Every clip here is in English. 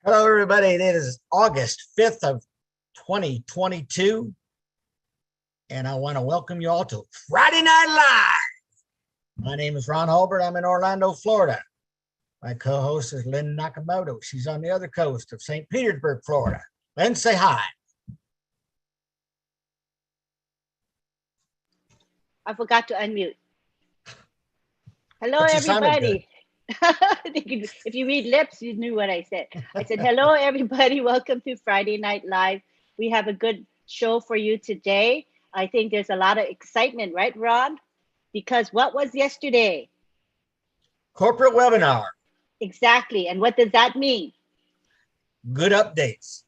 Hello, everybody. It is August 5th of 2022, and I want to welcome you all to Friday Night Live. My name is Ron Hulbert. I'm in Orlando, Florida. My co-host is Lynn Nakamoto. She's on the other coast of St. Petersburg, Florida. Lynn, say hi. I forgot to unmute. Hello, everybody. If you read lips, you knew what I said. I said, hello, everybody. Welcome to Friday Night Live. We have a good show for you today. I think there's a lot of excitement, right, Ron? Because what was yesterday? Corporate webinar. Exactly. And what does that mean? Good updates.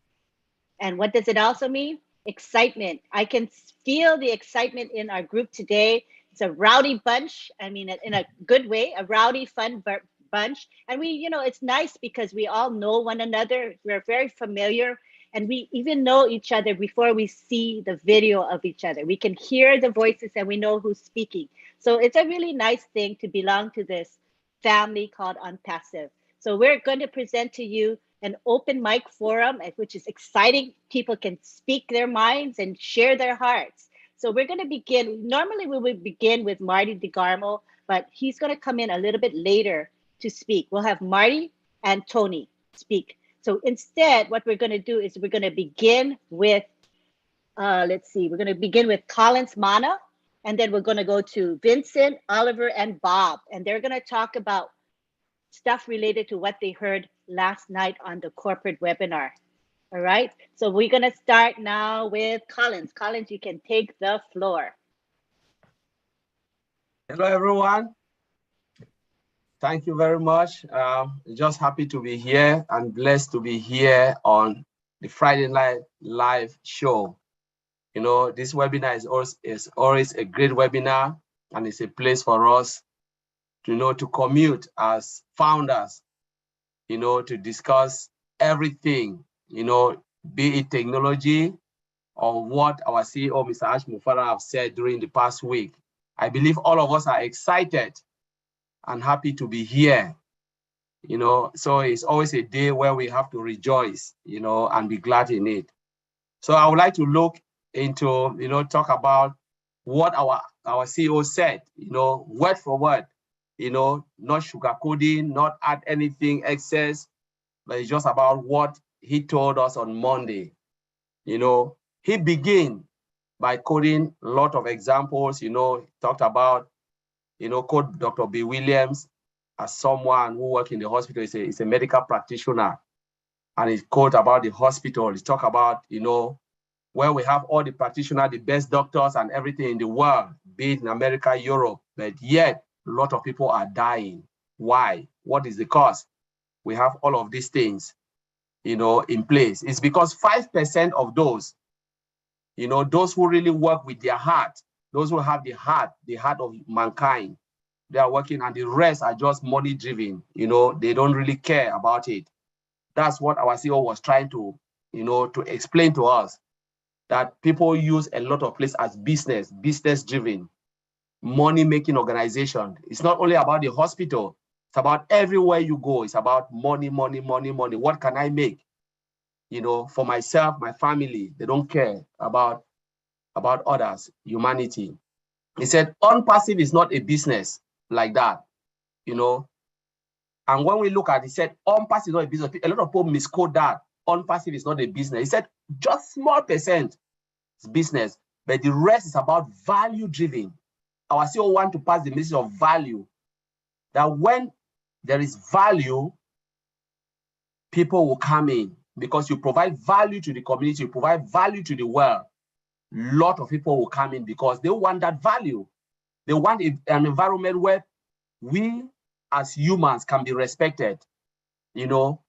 And what does it also mean? Excitement. I can feel the excitement in our group today. It's a rowdy bunch. I mean, in a good way, a rowdy, fun bunch. And we, you know, it's nice because we all know one another. We're very familiar and we even know each other before we see the video of each other. We can hear the voices and we know who's speaking. So it's a really nice thing to belong to this family called ONPASSIVE. So we're going to present to you an open mic forum, which is exciting. People can speak their minds and share their hearts. So we're going to begin. Normally we would begin with Marty DeGarmo, but he's going to come in a little bit later to speak. We'll have Marty and Tony speak. So instead, what we're going to do is we're going to begin with, let's see, we're going to begin with Collins Mana, and then we're going to go to Vincent, Oliver, and Bob, and they're going to talk about stuff related to what they heard last night on the corporate webinar. All right, so we're going to start now with Collins. Collins, you can take the floor. Hello, everyone. Thank you very much. Just happy to be here and blessed to be here on the Friday Night Live show. You know, this webinar is always a great webinar, and it's a place for us to, you know, to commute as founders, you know, to discuss everything, you know, be it technology or what our CEO, Mr. Ash Mufara, have said during the past week. I believe all of us are excited and happy to be here, you know, so it's always a day where we have to rejoice, you know, and be glad in it. So I would like to look into, you know, talk about what our CEO said, you know, word for word, you know, not sugarcoating, not add anything excess, but it's just about what he told us on Monday. You know, he began by quoting a lot of examples, you know, he talked about, you know, quote Dr. B. Williams as someone who works in the hospital. He's a medical practitioner. And he quote about the hospital. He talk about, you know, where we have all the practitioners, the best doctors and everything in the world, be it in America, Europe, but yet a lot of people are dying. Why? What is the cause? We have all of these things, you know, in place. It's because 5% of those, you know, those who really work with their heart, those who have the heart of mankind, they are working, and the rest are just money driven. You know, they don't really care about it. That's what our CEO was trying to, you know, to explain to us, that people use a lot of places as business driven, money making organization. It's not only about the hospital. It's about everywhere you go. It's about money, money, money, money. What can I make? You know, for myself, my family. They don't care about others, humanity. He said, ONPASSIVE is not a business like that, you know. And when we look at it, he said, ONPASSIVE is not a business. A lot of people misquote that. ONPASSIVE is not a business. He said, just small percent is business, but the rest is about value driven. Our CEO want to pass the message of value, that when there is value, people will come in because you provide value to the community, you provide value to the world. A lot of people will come in because they want that value. They want an environment where we as humans can be respected. You know,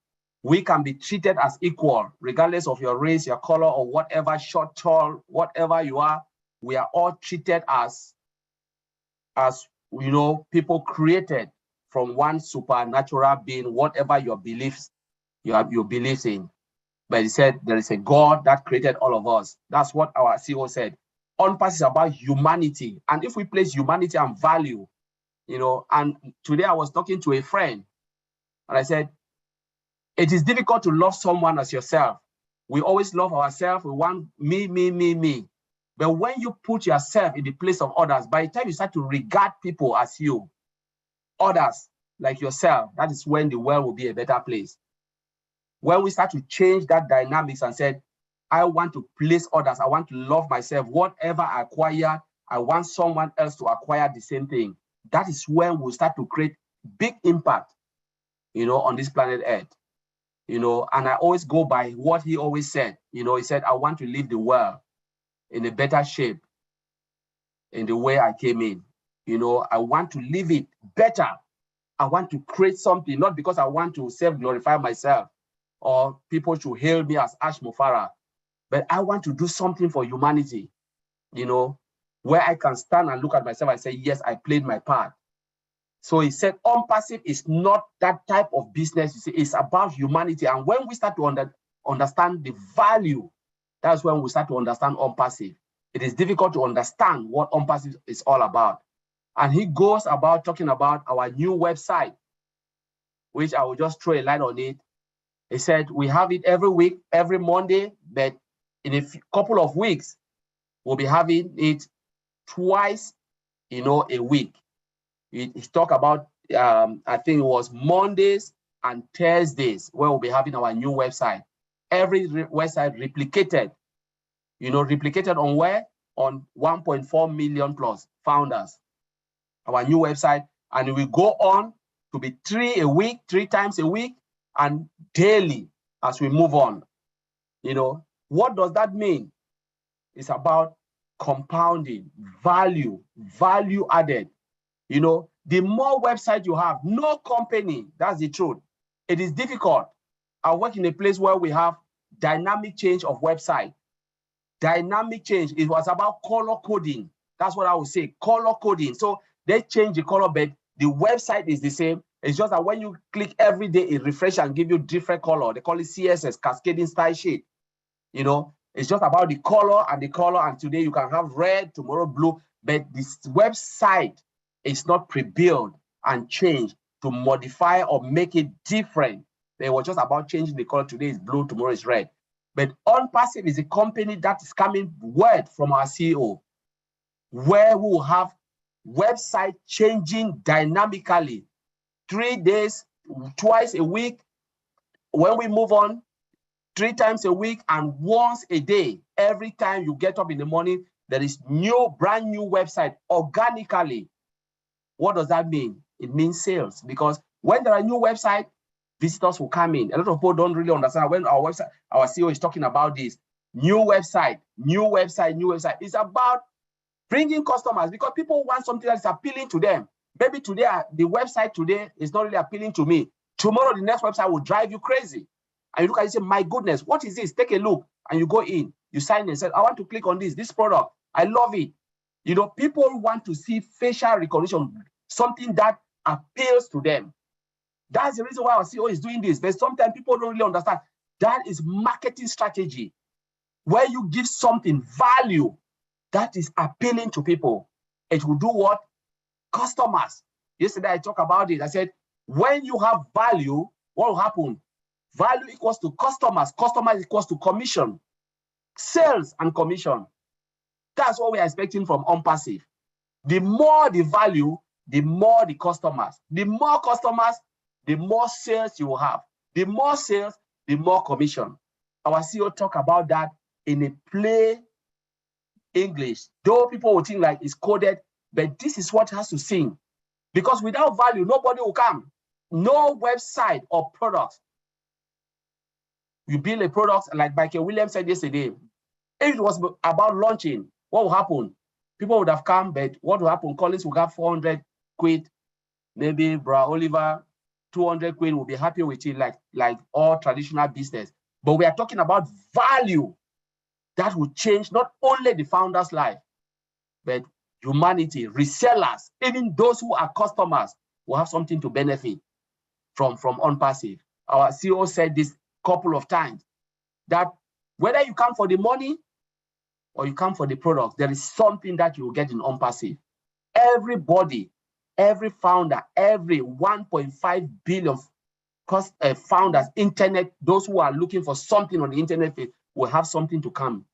we can be treated as equal, regardless of your race, your color, or whatever, short, tall, whatever you are. We are all treated as you know, people created from one supernatural being, whatever your beliefs, your beliefs in. But he said there is a God that created all of us. That's what our CEO said. ONPASSIVE is about humanity. And if we place humanity and value, you know, and today I was talking to a friend and I said, It is difficult to love someone as yourself. We always love ourselves. We want me, me, me, me. But when you put yourself in the place of others, by the time you start to regard people as you, others like yourself, that is when the world will be a better place. When we start to change that dynamics and said, I want to place others, I want to love myself, whatever I acquire, I want someone else to acquire the same thing. That is when we'll start to create big impact, on this planet Earth. And I always go by what he always said. He said, I want to leave the world in a better shape in the way I came in. I want to leave it better. I want to create something, not because I want to self-glorify myself or people should hail me as Ash Mufara, but I want to do something for humanity, where I can stand and look at myself and say, yes, I played my part. So he said, ONPASSIVE is not that type of business. You see, it's about humanity. And when we start to understand the value, that's when we start to understand ONPASSIVE. It is difficult to understand what ONPASSIVE is all about. And he goes about talking about our new website, which I will just throw a light on it. He said, we have it every week, every Monday, but in a couple of weeks, we'll be having it twice, a week. He talked about, I think it was Mondays and Thursdays, where we'll be having our new website. Every website replicated, replicated on where? On 1.4 million plus founders. Our new website, and it will go on to be 3 times a week, and daily as we move on. What does that mean? It's about compounding, value added. The more website you have, no company, that's the truth. It is difficult. I work in a place where we have dynamic change of website. Dynamic change, it was about color coding. That's what I would say, color coding. So they change the color, but the website is the same. It's just that when you click every day, it refreshes and give you different color. They call it CSS, cascading style sheet. It's just about the color, and today you can have red, tomorrow blue, but this website is not pre-built and changed to modify or make it different. They were just about changing the color. Today is blue, tomorrow is red. But ONPASSIVE is a company that is coming word from our CEO, where we will have website changing dynamically, 3 days, twice a week. When we move on, 3 times a week and once a day. Every time you get up in the morning, there is brand new website organically. What does that mean? It means sales, because when there are new websites, visitors will come in. A lot of people don't really understand when our CEO is talking about this. New website. It's about bringing customers, because people want something that is appealing to them. Maybe today, the website today is not really appealing to me. Tomorrow, the next website will drive you crazy. And you look at it and say, my goodness, what is this? Take a look. And you go in, you sign in and say, I want to click on this product. I love it. People want to see facial recognition, something that appeals to them. That's the reason why our CEO is doing this. But sometimes people don't really understand. That is marketing strategy, where you give something value that is appealing to people. It will do what? Customers. Yesterday I talked about it. I said, when you have value, what will happen? Value equals to customers. Customers equals to commission. Sales and commission. That's what we are expecting from ONPASSIVE. The more the value, the more the customers. The more customers, the more sales you will have. The more sales, the more commission. Our CEO talk about that in a plain English. Though people will think like it's coded, but this is what has to sing. Because without value, nobody will come. No website or product. You build a product, like Michael Williams said yesterday. If it was about launching, what will happen? People would have come, but what will happen? Collins will have 400 quid. Maybe Bra Oliver, 200 quid, will be happy with it, like all traditional business. But we are talking about value that will change not only the founder's life, but humanity, resellers, even those who are customers will have something to benefit from ONPASSIVE. Our CEO said this couple of times, that whether you come for the money or you come for the product, there is something that you will get in ONPASSIVE. Everybody, every founder, every 1.5 billion founders, internet, those who are looking for something on the internet will have something to come.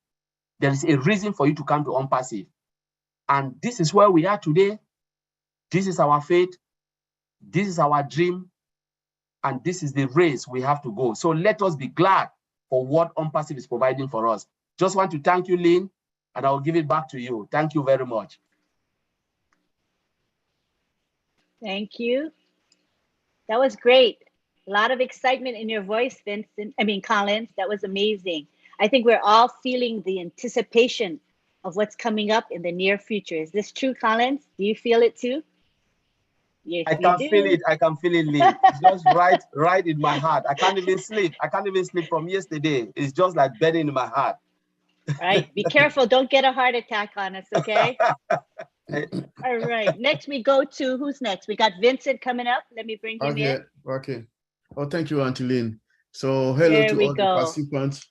There is a reason for you to come to ONPASSIVE. And this is where we are today. This is our faith. This is our dream. And this is the race we have to go. So let us be glad for what ONPASSIVE is providing for us. Just want to thank you, Lynn, and I'll give it back to you. Thank you very much. Thank you. That was great. A lot of excitement in your voice, Collins. That was amazing. I think we're all feeling the anticipation of what's coming up in the near future. Is this true, Collins? Do you feel it too? Yes, I can feel it. I can feel it, Lee. It's just right in my heart. I can't even sleep. I can't even sleep from yesterday. It's just like burning in my heart. Right. Be careful. Don't get a heart attack on us, okay? All right. Next we go to, who's next? We got Vincent coming up. Let me bring him in. Okay. Oh, thank you, Auntie Lynn. So hello to all the participants.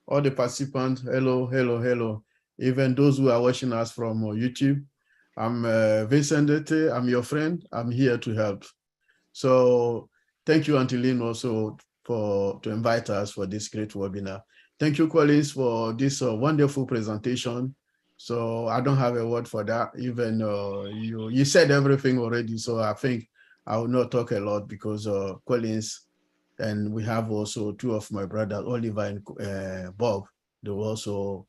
All the participants, hello. Even those who are watching us from YouTube. I'm Vincent Dete. I'm your friend. I'm here to help. So thank you, Auntie Lynn, also to invite us for this great webinar. Thank you, Collins, for this wonderful presentation. So I don't have a word for that. Even you said everything already. So I think I will not talk a lot because Collins, and we have also two of my brothers, Oliver and Bob, they will also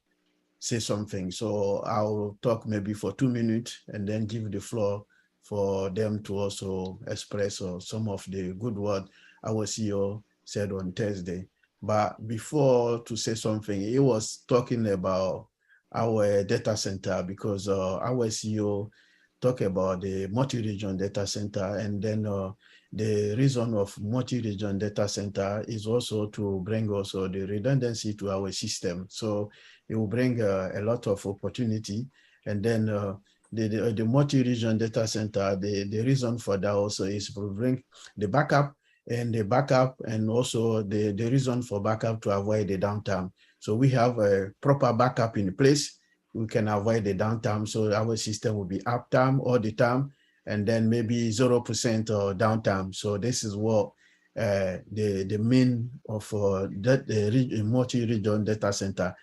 say something. So I'll talk maybe for 2 minutes and then give the floor for them to also express some of the good word our CEO said on Thursday. But before to say something, he was talking about our data center because our CEO talked about the multi-region data center, and then the reason of multi-region data center is also to bring also the redundancy to our system. So it will bring a lot of opportunity. And then the multi-region data center, the reason for that also is to bring the backup, and also the reason for backup to avoid the downtime. So we have a proper backup in place. We can avoid the downtime. So our system will be uptime all the time, and then maybe 0% downtime. So this is what the main of the multi-region data center.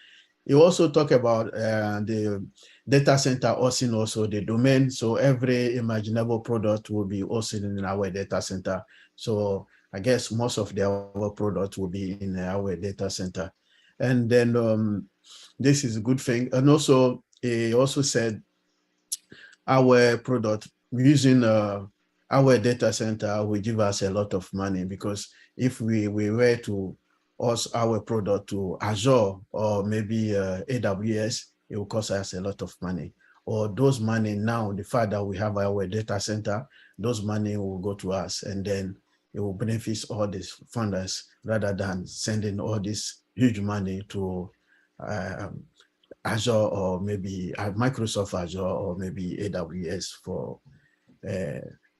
You also talk about the data center hosting also the domain. So every imaginable product will be hosted in our data center. So I guess most of our products will be in our data center. And then this is a good thing. And also, he also said our product using our data center will give us a lot of money, because if we were to host our product to Azure or maybe AWS, it will cost us a lot of money. Or those money now, the fact that we have our data center, those money will go to us, and then it will benefit all these funders rather than sending all this huge money to Azure or maybe Microsoft Azure or maybe AWS for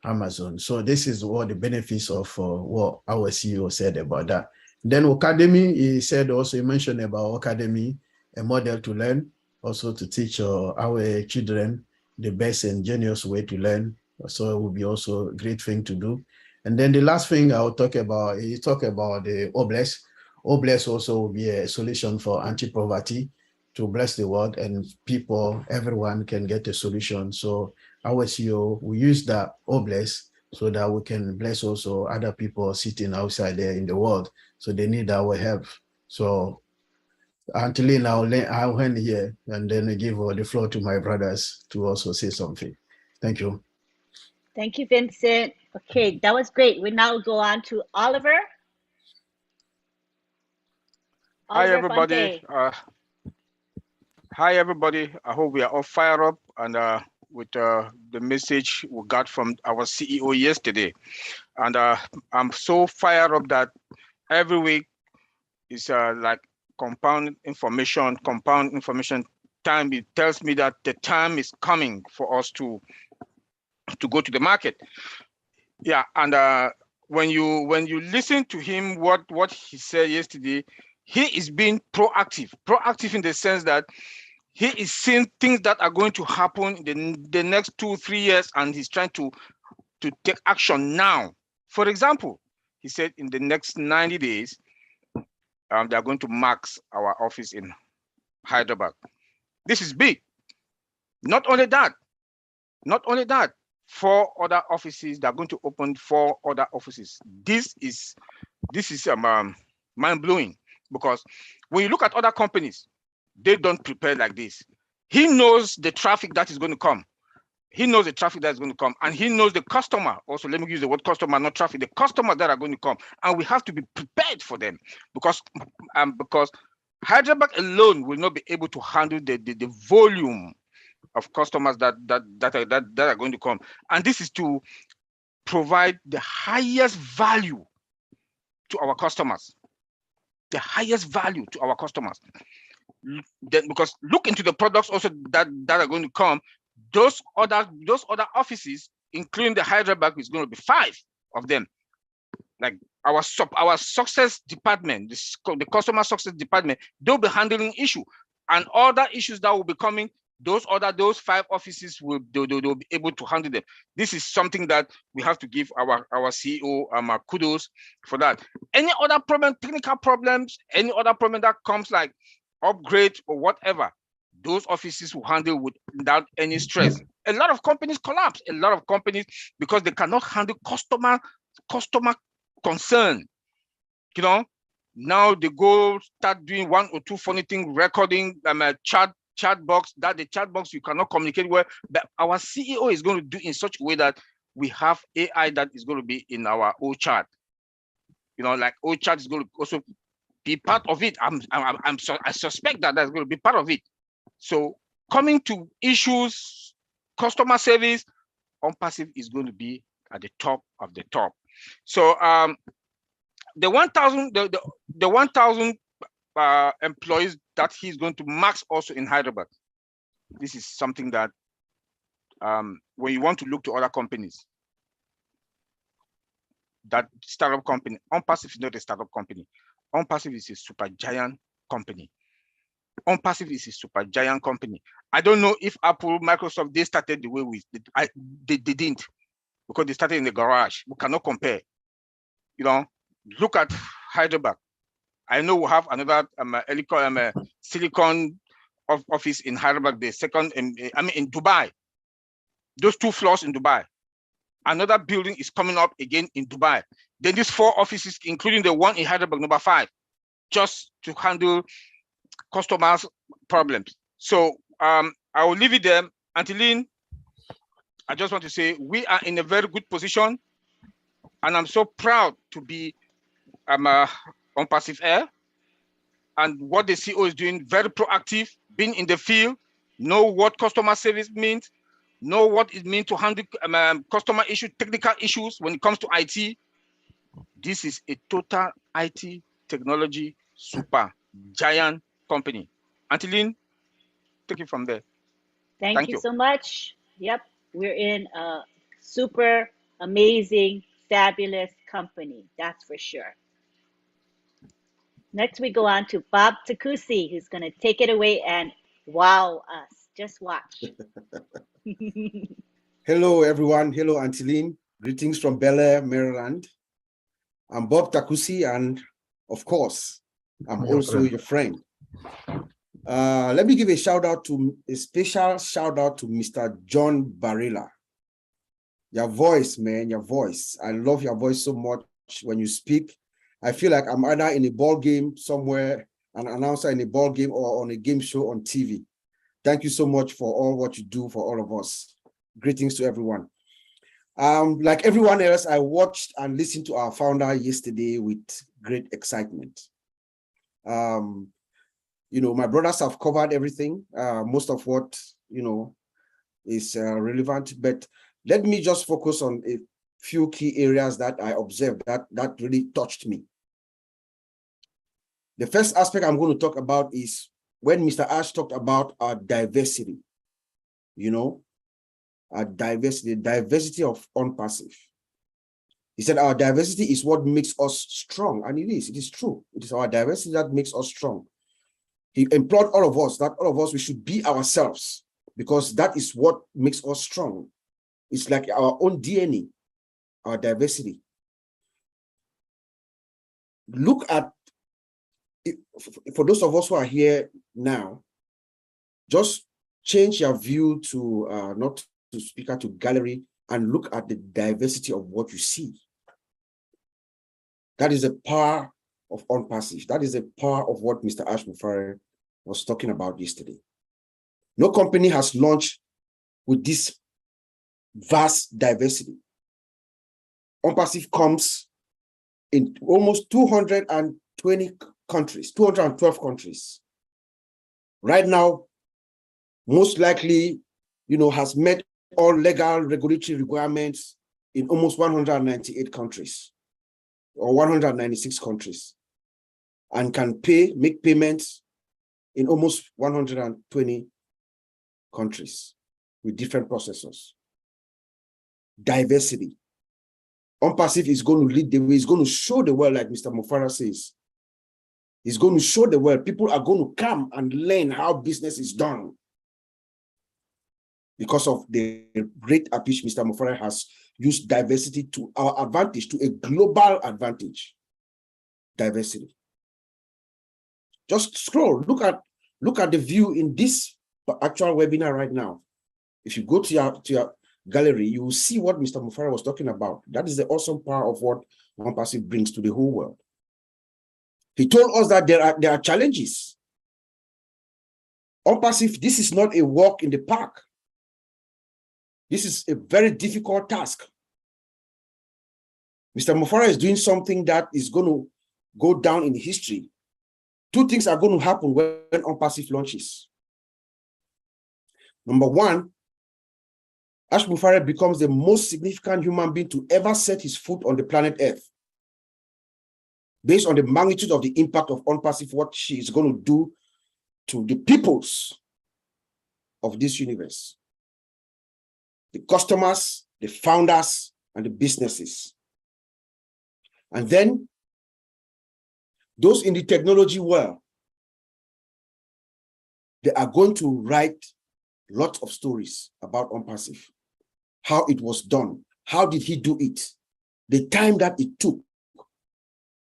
Amazon. So this is what the benefits of what our CEO said about that. Then Academy, he said also, he mentioned about Academy, a model to learn, also to teach our children the best and genius way to learn. So it will be also a great thing to do. And then the last thing I'll talk about, he talked about the OBLESS. OBLESS also will be a solution for anti-poverty to bless the world, and people, everyone can get a solution. So our CEO will use that OBLESS so that we can bless also other people sitting outside there in the world. So they need our help. So until now, I'll end here and then give the floor to my brothers to also say something. Thank you. Thank you, Vincent. Okay, that was great. We now go on to Oliver. Hi, everybody. Hi, everybody. I hope we are all fired up and with the message we got from our CEO yesterday. And I'm so fired up that every week is like compound information time. It tells me that the time is coming for us to go to the market. Yeah, and when you listen to him, what he said yesterday, he is being proactive in the sense that he is seeing things that are going to happen in the next 2-3 years, and he's trying to take action now. For example, he said in the next 90 days, they are going to max our office in Hyderabad. This is big. Not only that, 4 other offices, they're going to open 4 other offices. This is mind-blowing, because when you look at other companies, they don't prepare like this. He knows the traffic that is going to come. He knows the traffic that is going to come, and he knows the customer. Also, let me use the word customer, not traffic. The customer that are going to come, and we have to be prepared for them, because Hyderabad alone will not be able to handle the volume of customers that are going to come. And this is to provide the highest value to our customers. The highest value to our customers. Then, because look into the products also that are going to come. Those other offices, including the Hyderabad, is going to be 5 of them. Like our success department, the customer success department, they'll be handling issue, and other issues that will be coming. Those 5 offices they'll be able to handle them. This is something that we have to give our CEO kudos for that. Any other problem, technical problems, any other problem that comes like upgrade or whatever, those offices will handle without any stress. A lot of companies collapse. A lot of companies, because they cannot handle customer concern. You know, now they go start doing 1 or 2 funny things, recording chat box, that the chat box you cannot communicate with. But our CEO is going to do in such a way that we have AI that is going to be in our O chat. You know, like O chat is going to also be part of it. I suspect that that's going to be part of it. So coming to issues, customer service, ONPASSIVE is going to be at the top of the top. So the 1,000 employees that he's going to max also in Hyderabad. This is something that when you want to look to other companies, that startup company, ONPASSIVE is not a startup company. ONPASSIVE is a super giant company. ONPASSIVE is a super giant company. I don't know if Apple, Microsoft, they started the way they didn't, because they started in the garage. We cannot compare. You know, look at Hyderabad. I know we have another silicon office in Hyderabad, the second, in Dubai. Those 2 floors in Dubai. Another building is coming up again in Dubai. Then these 4 offices, including the one in Hyderabad, number 5, just to handle customers' problems. So I will leave it there. Antilene, I just want to say we are in a very good position, and I'm so proud to be ONPASSIVE Air, and what the CEO is doing, very proactive, being in the field, know what customer service means, know what it means to handle customer issues, technical issues when it comes to IT. This is a total IT technology super giant company. Antilene, take it from there. Thank you so much. Yep, we're in a super amazing, fabulous company, that's for sure. Next, we go on to Bob Takusi, who's going to take it away and wow us. Just watch. Hello, everyone. Hello, Antilene. Greetings from Bel Air, Maryland. I'm Bob Takusi, and of course, I'm also your friend. Let me give a special shout out to Mr. John Barilla. Your voice, man, your voice. I love your voice so much when you speak. I feel like I'm either in a ball game somewhere, an announcer in a ball game, or on a game show on TV. Thank you so much for all what you do for all of us. Greetings to everyone. Like everyone else, I watched and listened to our founder yesterday with great excitement. You know, my brothers have covered everything, most of what, you know, is relevant, but let me just focus on a few key areas that I observed that really touched me. The first aspect I'm going to talk about is when Mr. Ash talked about our diversity, you know, our diversity of ONPASSIVE. He said our diversity is what makes us strong, and it is true. It is our diversity that makes us strong. He implored all of us that all of us, we should be ourselves, because that is what makes us strong. It's like our own DNA, our diversity. look at, for those of us who are here now, just change your view to not to speaker, to gallery, and look at the diversity of what you see. That is the power of ONPASSIVE. That is the power of what Mr. Ash Mufare was talking about yesterday. No company has launched with this vast diversity. ONPASSIVE comes in almost 220 countries, 212 countries. Right now, most likely, has met all legal regulatory requirements in almost 198 countries or 196 countries, and can make payments in almost 120 countries with different processors. Diversity. ONPASSIVE is going to lead the way. It's going to show the world, like Mr. Mufara says. He's going to show the world. People are going to come and learn how business is done because of the rate at which Mr. Mufara has used diversity to our advantage, to a global advantage. Diversity. Just scroll, look at the view in this actual webinar right now. If you go to your gallery, you will see what Mr. Mufara was talking about. That is the awesome power of what ONPASSIVE brings to the whole world. He told us that there are challenges. ONPASSIVE, this is not a walk in the park. This is a very difficult task. Mr. Mufara is doing something that is going to go down in history. Two things are going to happen when ONPASSIVE launches. Number one, Ash Mufara becomes the most significant human being to ever set his foot on the planet Earth. Based on the magnitude of the impact of ONPASSIVE, what she is going to do to the peoples of this universe. The customers, the founders, and the businesses. And then, those in the technology world, they are going to write lots of stories about ONPASSIVE. How it was done. How did he do it? The time that it took.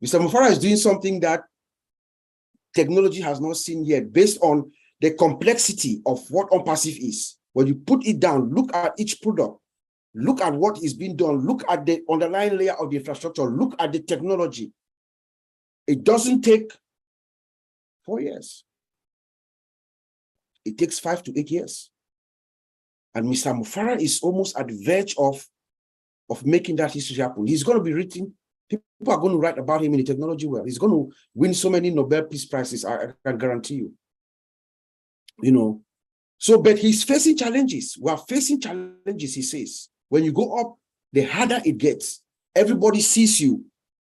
Mr. Mufara is doing something that technology has not seen yet, based on the complexity of what ONPASSIVE is. When you put it down, look at each product, look at what is being done, look at the underlying layer of the infrastructure, look at the technology. It doesn't take 4 years. It takes 5 to 8 years. And Mr. Mufara is almost at the verge of making that history happen. He's going to be written, people are going to write about him in the technology world. He's going to win so many Nobel Peace Prizes, I can guarantee you. So, but he's facing challenges. We are facing challenges, he says. When you go up, the harder it gets. Everybody sees you.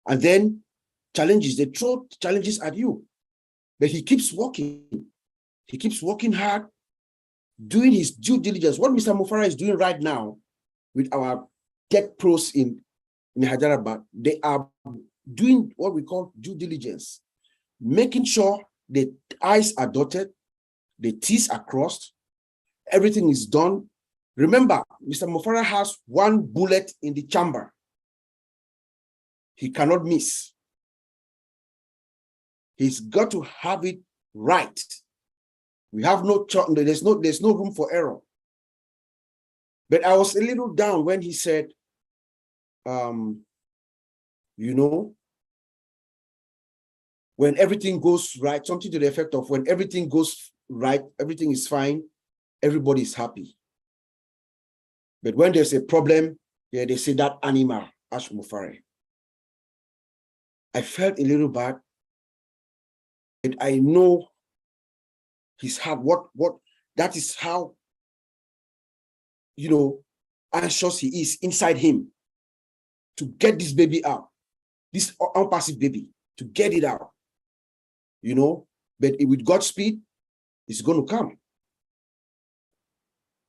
And then challenges, they throw challenges at you. But he keeps working. He keeps working hard, doing his due diligence. What Mr. Mufara is doing right now with our tech pros in Hyderabad, they are doing what we call due diligence, making sure the I's are dotted, the T's are crossed, everything is done. Remember, Mr. Mufara has one bullet in the chamber. He cannot miss. He's got to have it right. We have no choice. There's no room for error. But I was a little down when he said, when everything goes right, something to the effect of when everything goes right, everything is fine, everybody is happy. But when there's a problem, yeah, they say that animal, Ash Mufara. I felt a little bad, but I know his heart, that is how, anxious he is inside him to get this baby out, this ONPASSIVE baby, to get it out, but with God's speed, it's going to come.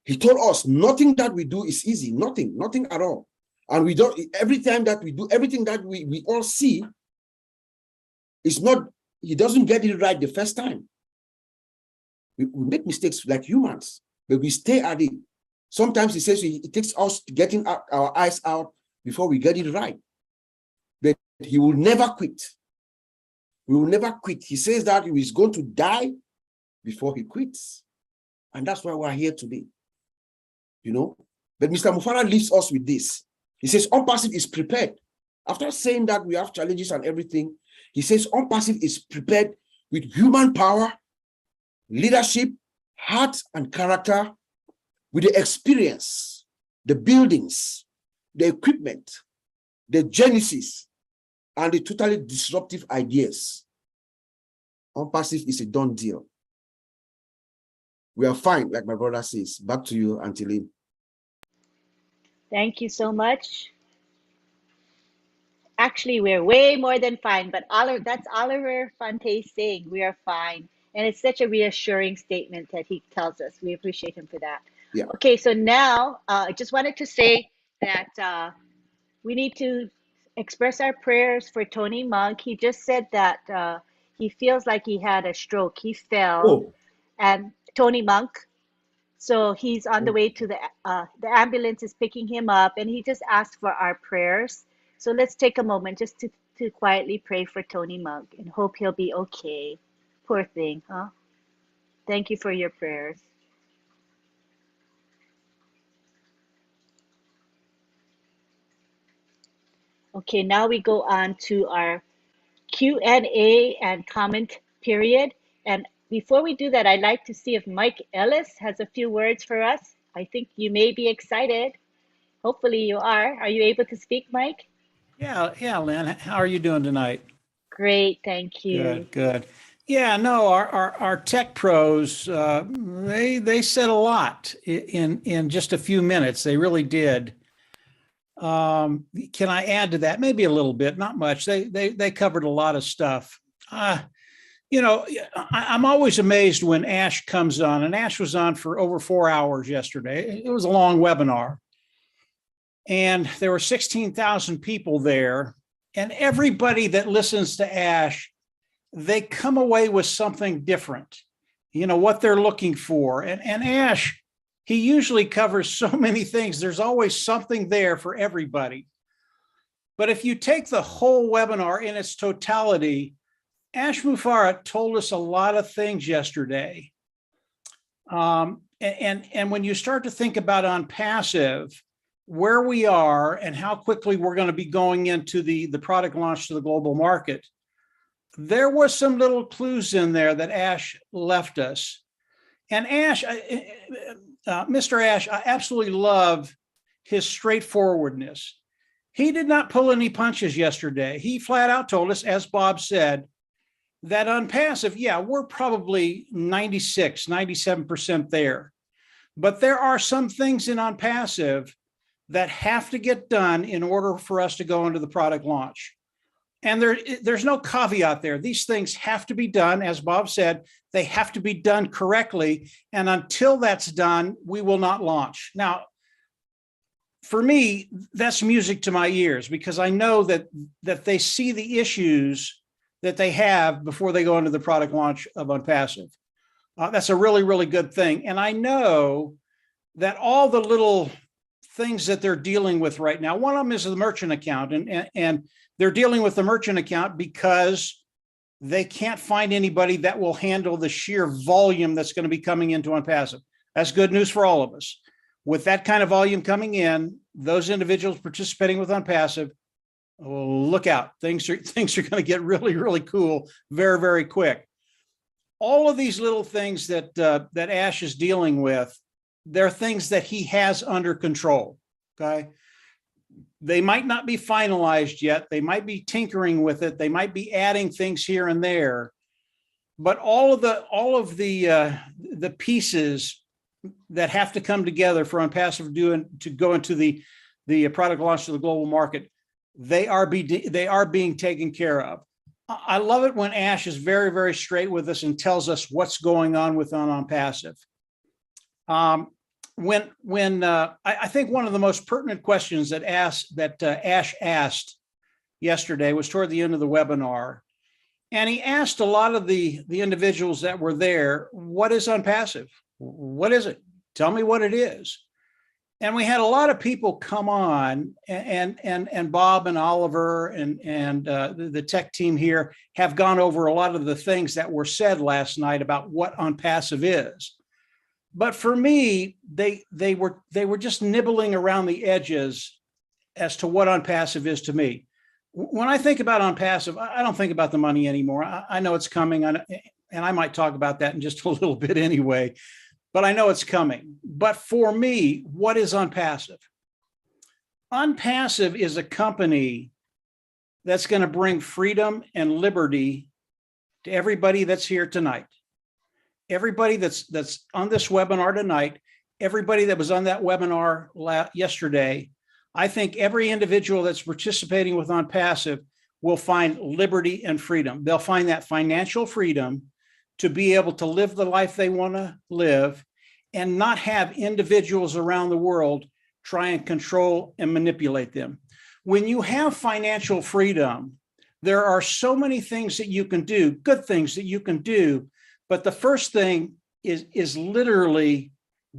He told us nothing that we do is easy, nothing at all. And we don't, every time that we do, everything that we all see, it's not, he doesn't get it right the first time. We make mistakes like humans, but we stay at it. Sometimes he says it takes us getting our eyes out before we get it right. But he will never quit. We will never quit. He says that he is going to die before he quits. And that's why we're here today. You know, but Mr. Mufara leaves us with this. He says, ONPASSIVE is prepared. After saying that we have challenges and everything, he says, ONPASSIVE is prepared with human power, leadership, heart, and character, with the experience, the buildings, the equipment, the genesis, and the totally disruptive ideas. ONPASSIVE is a done deal. We are fine, like my brother says. Back to you, Auntie Lynn. Thank you so much. Actually, we're way more than fine, but that's Oliver Fonte saying we are fine. And it's such a reassuring statement that he tells us. We appreciate him for that. Yeah. Okay, so now I just wanted to say that we need to express our prayers for Tony Monk. He just said that he feels like he had a stroke. He fell, and Tony Monk. So he's on the way to the ambulance is picking him up, and he just asked for our prayers. So let's take a moment just to quietly pray for Tony Monk and hope he'll be okay. Poor thing, huh? Thank you for your prayers. Okay, now we go on to our Q&A and comment period. And before we do that, I'd like to see if Mike Ellis has a few words for us. I think you may be excited. Hopefully you are. Are you able to speak, Mike? Yeah, Lynn. How are you doing tonight? Great, thank you. Good. Yeah, no, our tech pros, they said a lot in just a few minutes. They really did. Can I add to that? Maybe a little bit, not much. They covered a lot of stuff. You know, I'm always amazed when Ash comes on, and Ash was on for over 4 hours yesterday. It was a long webinar, and there were 16,000 people there, and everybody that listens to Ash, they come away with something different, you know, what they're looking for. And Ash, he usually covers so many things. There's always something there for everybody. But if you take the whole webinar in its totality, Ash Mufareh told us a lot of things yesterday. And when you start to think about ONPASSIVE, where we are and how quickly we're going to be going into the product launch to the global market, there was some little clues in there that Ash left us. And Ash, Mr. Ash, I absolutely love his straightforwardness. He did not pull any punches yesterday. He flat out told us, as Bob said, that ONPASSIVE, yeah, we're probably 96, 97% there. But there are some things in ONPASSIVE that have to get done in order for us to go into the product launch. And there's no caveat there. These things have to be done, as Bob said, they have to be done correctly. And until that's done, we will not launch. Now, for me, that's music to my ears, because I know that they see the issues that they have before they go into the product launch of ONPASSIVE. That's a really, really good thing. And I know that all the little things that they're dealing with right now, one of them is the merchant account, and they're dealing with the merchant account because they can't find anybody that will handle the sheer volume that's going to be coming into ONPASSIVE. That's good news for all of us. With that kind of volume coming in, those individuals participating with ONPASSIVE, look out. Things are going to get really, really cool very, very quick. All of these little things that Ash is dealing with, they're things that he has under control. Okay. They might not be finalized yet. They might be tinkering with it. They might be adding things here and there, but all of the pieces that have to come together for ONPASSIVE to go into the product launch to the global market, they are being taken care of. I love it when Ash is very, very straight with us and tells us what's going on with ONPASSIVE. I think one of the most pertinent questions that Ash asked yesterday was toward the end of the webinar, and he asked a lot of the individuals that were there, what is ONPASSIVE? What is it? Tell me what it is. And we had a lot of people come on, and Bob and Oliver and the tech team here have gone over a lot of the things that were said last night about what ONPASSIVE is. But for me, they were just nibbling around the edges as to what ONPASSIVE is to me. When I think about ONPASSIVE, I don't think about the money anymore. I know it's coming, and I might talk about that in just a little bit anyway, but I know it's coming. But for me, what is ONPASSIVE? ONPASSIVE is a company that's going to bring freedom and liberty to everybody that's here tonight. Everybody that's on this webinar tonight, everybody that was on that webinar yesterday, I think every individual that's participating with ONPASSIVE will find liberty and freedom. They'll find that financial freedom to be able to live the life they want to live and not have individuals around the world try and control and manipulate them. When you have financial freedom, there are so many things that you can do, good things that you can do. But the first thing is literally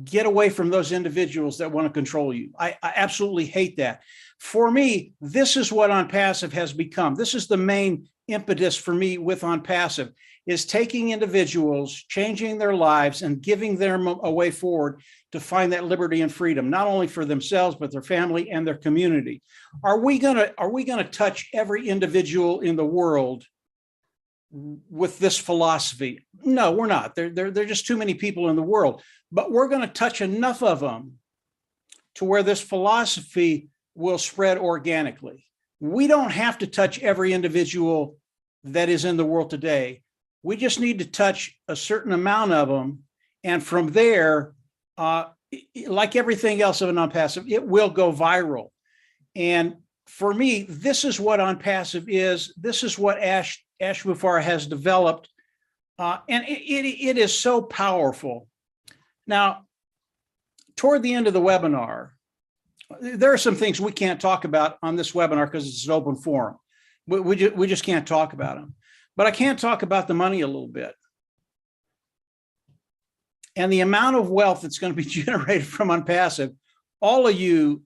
get away from those individuals that want to control you. I absolutely hate that. For me, this is what ONPASSIVE has become. This is the main impetus for me with ONPASSIVE, is taking individuals, changing their lives, and giving them a way forward to find that liberty and freedom, not only for themselves, but their family and their community. Are we gonna touch every individual in the world with this philosophy? No, we're not. There are just too many people in the world, but we're going to touch enough of them to where this philosophy will spread organically. We don't have to touch every individual that is in the world today. We just need to touch a certain amount of them. And from there, like everything else of an ONPASSIVE, it will go viral. And for me, this is what ONPASSIVE is. This is what Ash Mufareh has developed. And it is so powerful. Now, toward the end of the webinar, there are some things we can't talk about on this webinar because it's an open forum. We just can't talk about them. But I can talk about the money a little bit. And the amount of wealth that's going to be generated from ONPASSIVE. All of you,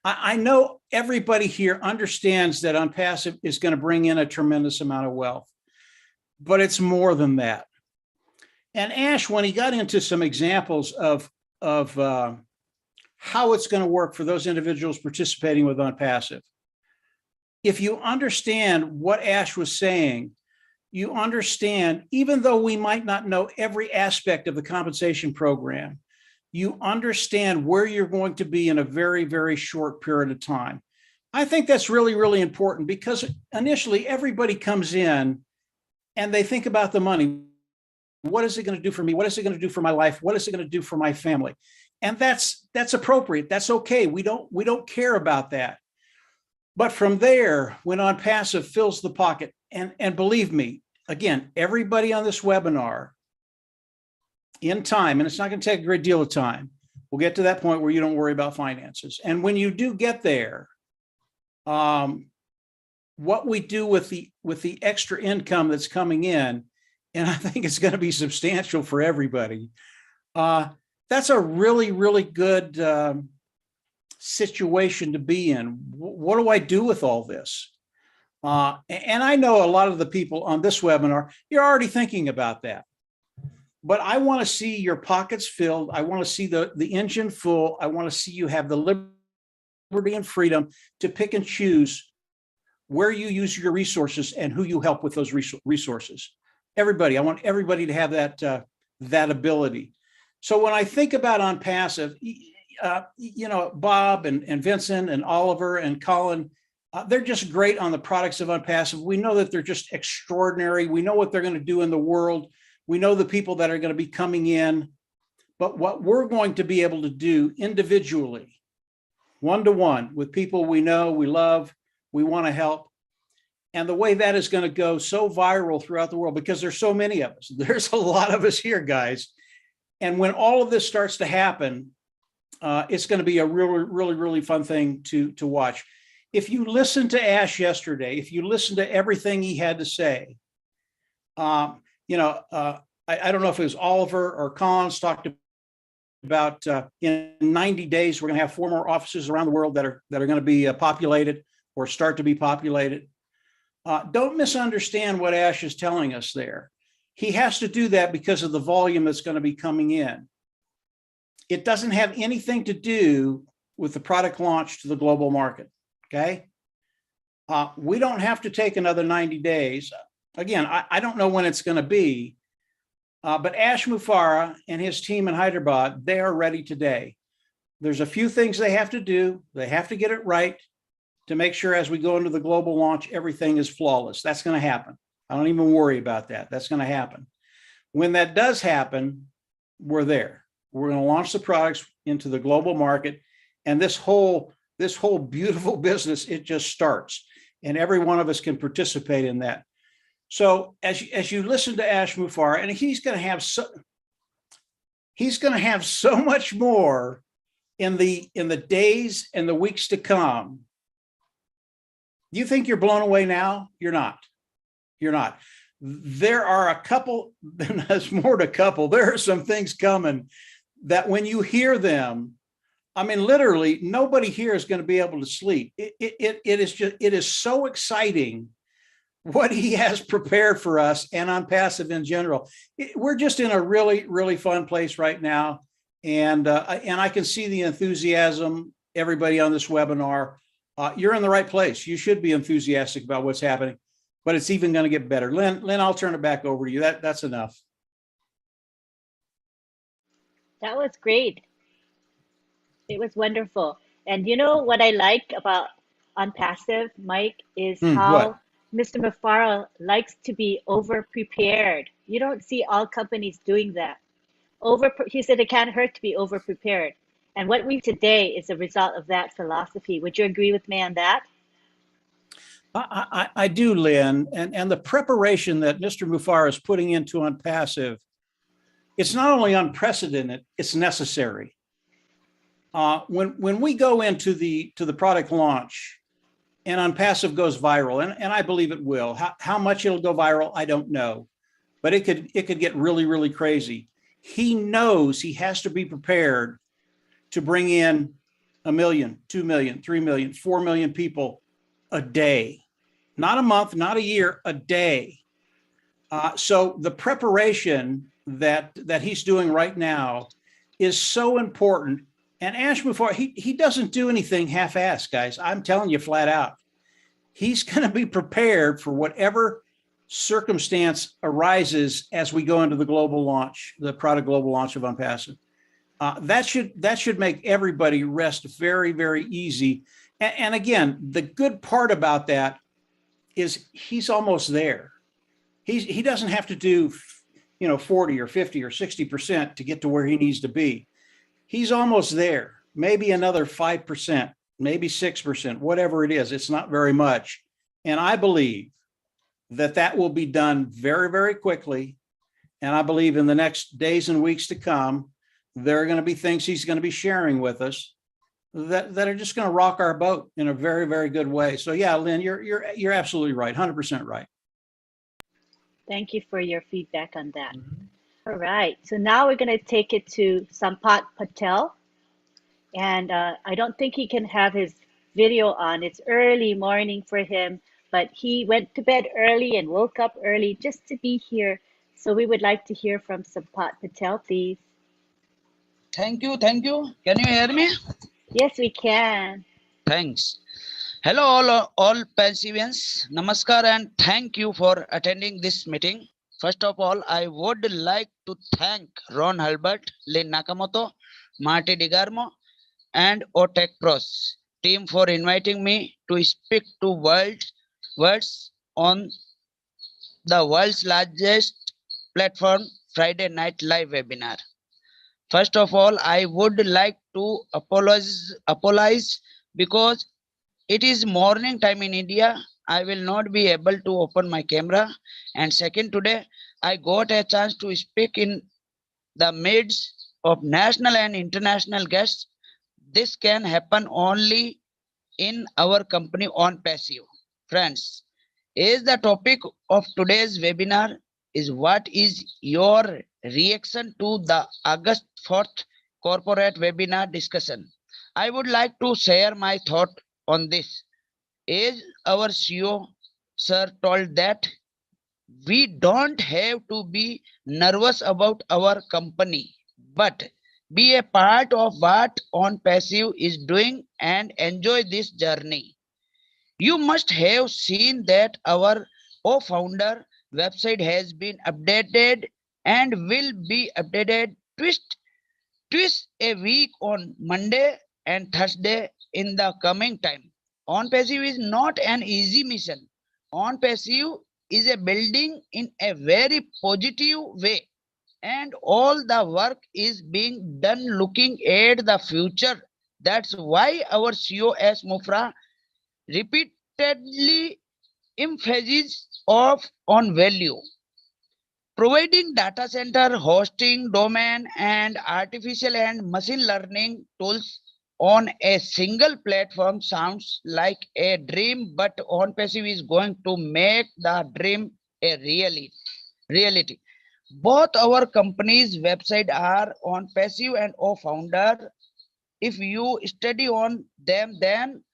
I know everybody here understands that ONPASSIVE is going to bring in a tremendous amount of wealth, but it's more than that. And Ash, when he got into some examples of how it's going to work for those individuals participating with ONPASSIVE, if you understand what Ash was saying, you understand, even though we might not know every aspect of the compensation program, you understand where you're going to be in a very, very short period of time. I think that's really, really important because initially everybody comes in and they think about the money. What is it going to do for me? What is it going to do for my life? What is it going to do for my family? And that's appropriate. That's okay. We don't care about that. But from there, when ONPASSIVE fills the pocket, and believe me, again, everybody on this webinar, in time, and it's not going to take a great deal of time, we'll get to that point where you don't worry about finances. And when you do get there, what we do with the extra income that's coming in, and I think it's going to be substantial for everybody, that's a really, really good situation to be in. What do I do with all this? And I know a lot of the people on this webinar, you're already thinking about that. But I want to see your pockets filled. I want to see the engine full. I want to see you have the liberty and freedom to pick and choose where you use your resources and who you help with those resources. Everybody, I want everybody to have that ability. So when I think about ONPASSIVE, you know, Bob and Vincent and Oliver and Colin, they're just great on the products of ONPASSIVE. We know that they're just extraordinary. We know what they're going to do in the world. We know the people that are going to be coming in, but what we're going to be able to do individually, one-to-one with people we know, we love, we want to help. And the way that is going to go so viral throughout the world, because there's so many of us, there's a lot of us here, guys. And when all of this starts to happen, it's going to be a really, really, really fun thing to watch. If you listen to Ash yesterday, if you listen to everything he had to say, you know, I don't know if it was Oliver or Collins talked about in 90 days, we're going to have 4 more offices around the world that are going to be populated or start to be populated. Don't misunderstand what Ash is telling us there. He has to do that because of the volume that's going to be coming in. It doesn't have anything to do with the product launch to the global market, okay? We don't have to take another 90 days. Again, I don't know when it's going to be, but Ash Mufareh and his team in Hyderabad, they are ready today. There's a few things they have to do. They have to get it right to make sure as we go into the global launch, everything is flawless. That's going to happen. I don't even worry about that. That's going to happen. When that does happen, we're there. We're going to launch the products into the global market, and this whole beautiful business, it just starts, and every one of us can participate in that. So as you listen to Ash Mufareh, and he's going to have so much more in the days and the weeks to come. You think you're blown away now? You're not. You're not. There are a couple, there's more to a couple. There are some things coming that when you hear them, I mean, literally nobody here is going to be able to sleep. It is so exciting what he has prepared for us and ONPASSIVE in general. We're just in a really, really fun place right now. And I can see the enthusiasm, everybody on this webinar. You're in the right place. You should be enthusiastic about what's happening, but it's even going to get better. Lynn, I'll turn it back over to you. That's enough. That was great. It was wonderful. And you know what I like about ONPASSIVE, Mike, is how Mr. Mufareh likes to be over-prepared. You don't see all companies doing that. He said it can't hurt to be over-prepared. And what we today is a result of that philosophy. Would you agree with me on that? I do, Lynn. And the preparation that Mr. Mufareh is putting into ONPASSIVE, it's not only unprecedented, it's necessary. When we go into the product launch and ONPASSIVE goes viral, and I believe it will, how much it'll go viral, I don't know, but it could get really, really crazy. He knows he has to be prepared to bring in 1 million, 2 million, 3 million, 4 million people a day, not a month, not a year, a day. So the preparation that he's doing right now is so important. And Ash Mufareh, he doesn't do anything half-assed, guys. I'm telling you flat out. He's going to be prepared for whatever circumstance arises as we go into the global launch, the product global launch of ONPASSIVE. That should make everybody rest very, very easy. And again, the good part about that is he's almost there. He doesn't have to do 40 or 50 or 60% to get to where he needs to be. He's almost there. Maybe another 5%, maybe 6%, whatever it is. It's not very much. And I believe that will be done very, very quickly. And I believe in the next days and weeks to come, there are going to be things he's going to be sharing with us that are just going to rock our boat in a very, very good way. So yeah, Lynn, you're absolutely right, 100% right. Thank you for your feedback on that. All right, so now we're going to take it to Sampath Patel. And I don't think he can have his video on. It's early morning for him, but he went to bed early and woke up early just to be here. So we would like to hear from Sampath Patel, please. Thank you. Can you hear me? Yes, we can. Thanks. Hello, all Passivians. Namaskar and thank you for attending this meeting. First of all, I would like to thank Ron Halbert, Lynn Nakamoto, Marty DeGarmo, and OTech Pros team for inviting me to speak to words on the world's largest platform Friday Night Live webinar. First of all, I would like to apologize because it is morning time in India. I will not be able to open my camera. And second, today I got a chance to speak in the midst of national and international guests. This can happen only in our company ONPASSIVE. Friends, as the topic of today's webinar is what is your reaction to the August 4th corporate webinar discussion. I would like to share my thought on this. As our CEO sir told that we don't have to be nervous about our company, but be a part of what ONPASSIVE is doing and enjoy this journey. You must have seen that our founder website has been updated and will be updated twice a week on Monday and Thursday in the coming time. ONPASSIVE is not an easy mission. ONPASSIVE is a building in a very positive way, and all the work is being done looking at the future. That's why our CEO S. Mufra repeatedly emphasizes on value. Providing data center hosting, domain, and artificial and machine learning tools on a single platform sounds like a dream, but ONPASSIVE is going to make the dream a reality. Both our company's website are ONPASSIVE and OFounder. If you study on them, then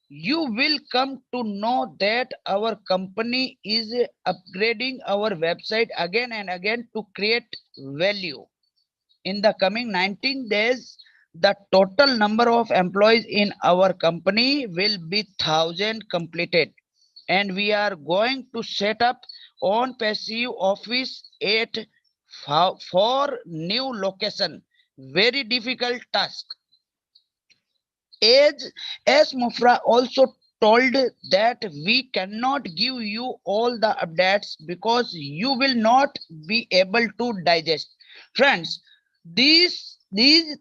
you will come to know that our company is upgrading our website again and again to create value. In the coming 19 days, the total number of employees in our company will be 1,000 completed, and we are going to set up ONPASSIVE office at 4 new location. Very difficult task. As Mufra also told that we cannot give you all the updates because you will not be able to digest. Friends, these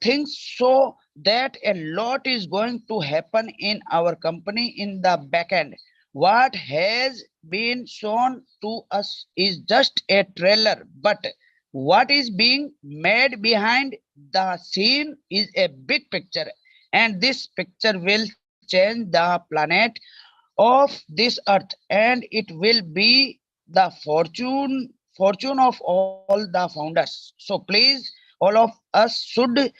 things show that a lot is going to happen in our company in the back end. What has been shown to us is just a trailer, but what is being made behind the scene is a big picture, and this picture will change the planet of this earth, and it will be the fortune of all the founders. So please, all of us should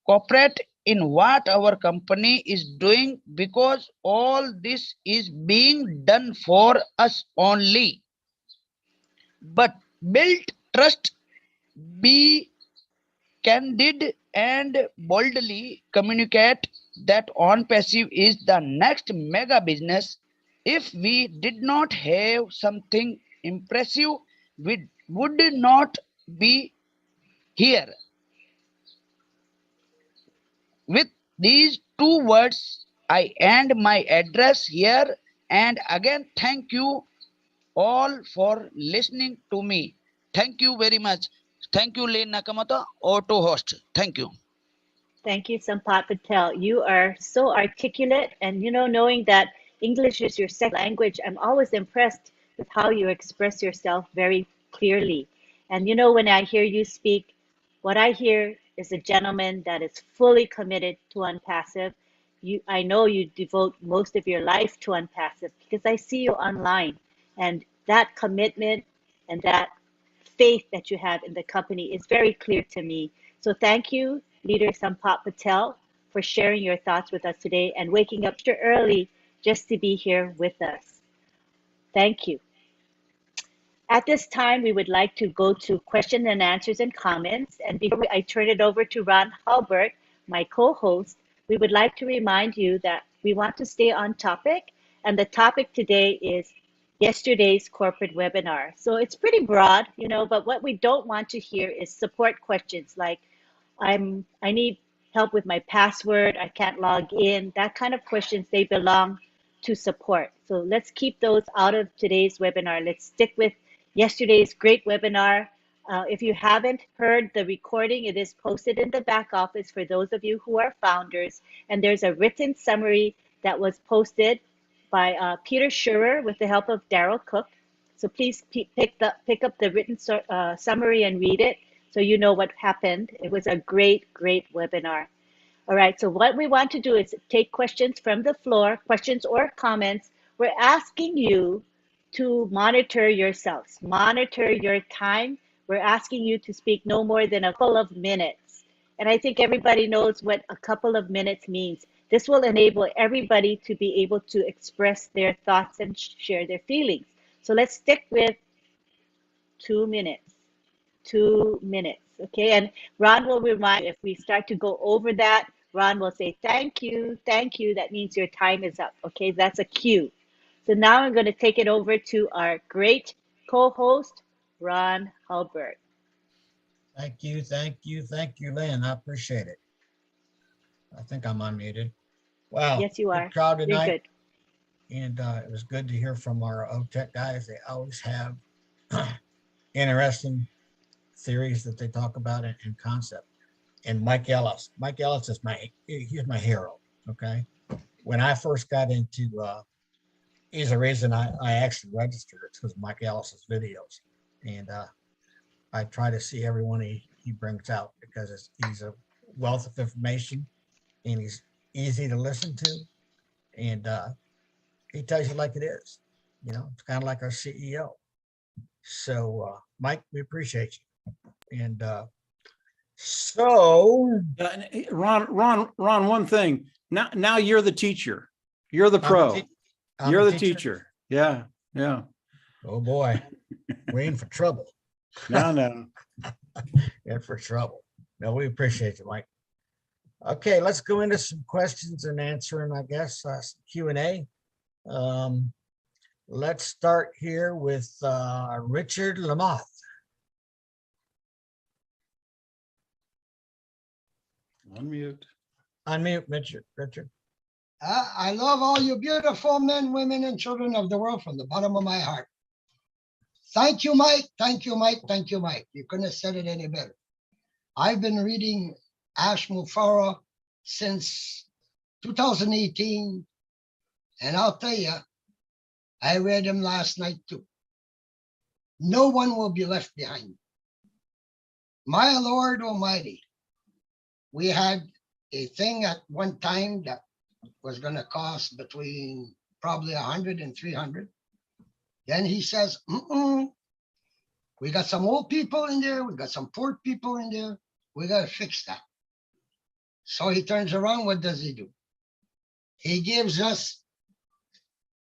cooperate in what our company is doing, because all this is being done for us only. But build trust, be candid, and boldly communicate that ONPASSIVE is the next mega business. If we did not have something impressive, we would not be here. With these two words, I end my address here, and again, thank you all for listening to me. Thank you very much. Thank you, Lane Nakamoto, or to host. Thank you. Thank you, Sampat Patel. You are so articulate, and knowing that English is your second language, I'm always impressed with how you express yourself very clearly. And when I hear you speak, what I hear is a gentleman that is fully committed to ONPASSIVE. I know you devote most of your life to ONPASSIVE because I see you online, and that commitment and that faith that you have in the company is very clear to me. So thank you, Leader Sampat Patel, for sharing your thoughts with us today and waking up extra early just to be here with us. Thank you. At this time, we would like to go to question and answers and comments. And before I turn it over to Ron Halbert, my co-host, we would like to remind you that we want to stay on topic. And the topic today is yesterday's corporate webinar. So it's pretty broad, but what we don't want to hear is support questions like, I need help with my password, I can't log in. That kind of questions, they belong to support. So let's keep those out of today's webinar. Let's stick with yesterday's great webinar. If you haven't heard the recording, it is posted in the back office for those of you who are founders. And there's a written summary that was posted by Peter Schurer with the help of Daryl Cook. So please pick up the written summary and read it so you know what happened. It was a great, great webinar. All right, so what we want to do is take questions from the floor, questions or comments. We're asking you to monitor yourselves, monitor your time. We're asking you to speak no more than a couple of minutes. And I think everybody knows what a couple of minutes means. This will enable everybody to be able to express their thoughts and share their feelings. So let's stick with 2 minutes. 2 minutes. Okay. And Ron will remind you if we start to go over that, Ron will say, thank you, thank you. That means your time is up. Okay. That's a cue. So now I'm going to take it over to our great co-host, Ron Hulbert. Thank you, thank you, thank you, Lynn. I appreciate it. I think I'm unmuted. Wow. Yes, you are. Good crowd You're tonight. good. And it was good to hear from our OTech guys. They always have interesting theories that they talk about and concept. And Mike Ellis. Mike Ellis is he's my hero. Okay. When I first got into he's the reason I actually registered. It's because of Mike Ellis's videos. And I try to see every one he brings out because he's a wealth of information and he's easy to listen to. And he tells you like it is. You know, it's kind of like our CEO. So, Mike, we appreciate you. And so, Ron, one thing. Now you're the teacher. You're the pro. You're the teacher. Yeah, yeah. Oh boy, we're in for trouble. No. In for trouble. No, we appreciate you, Mike. Okay, let's go into some questions and answering, I guess, some Q&A. Let's start here with Richard Lamoth. Unmute. Unmute, Richard. I love all you beautiful men, women, and children of the world from the bottom of my heart. Thank you, Mike. Thank you, Mike. Thank you, Mike. You couldn't have said it any better. I've been reading Ash Mufareh since 2018. And I'll tell you, I read him last night too. No one will be left behind. My Lord Almighty, we had a thing at one time that was going to cost between probably 100 and 300. Then he says, we got some old people in there. We got some poor people in there. We got to fix that. So he turns around. What does he do? He gives us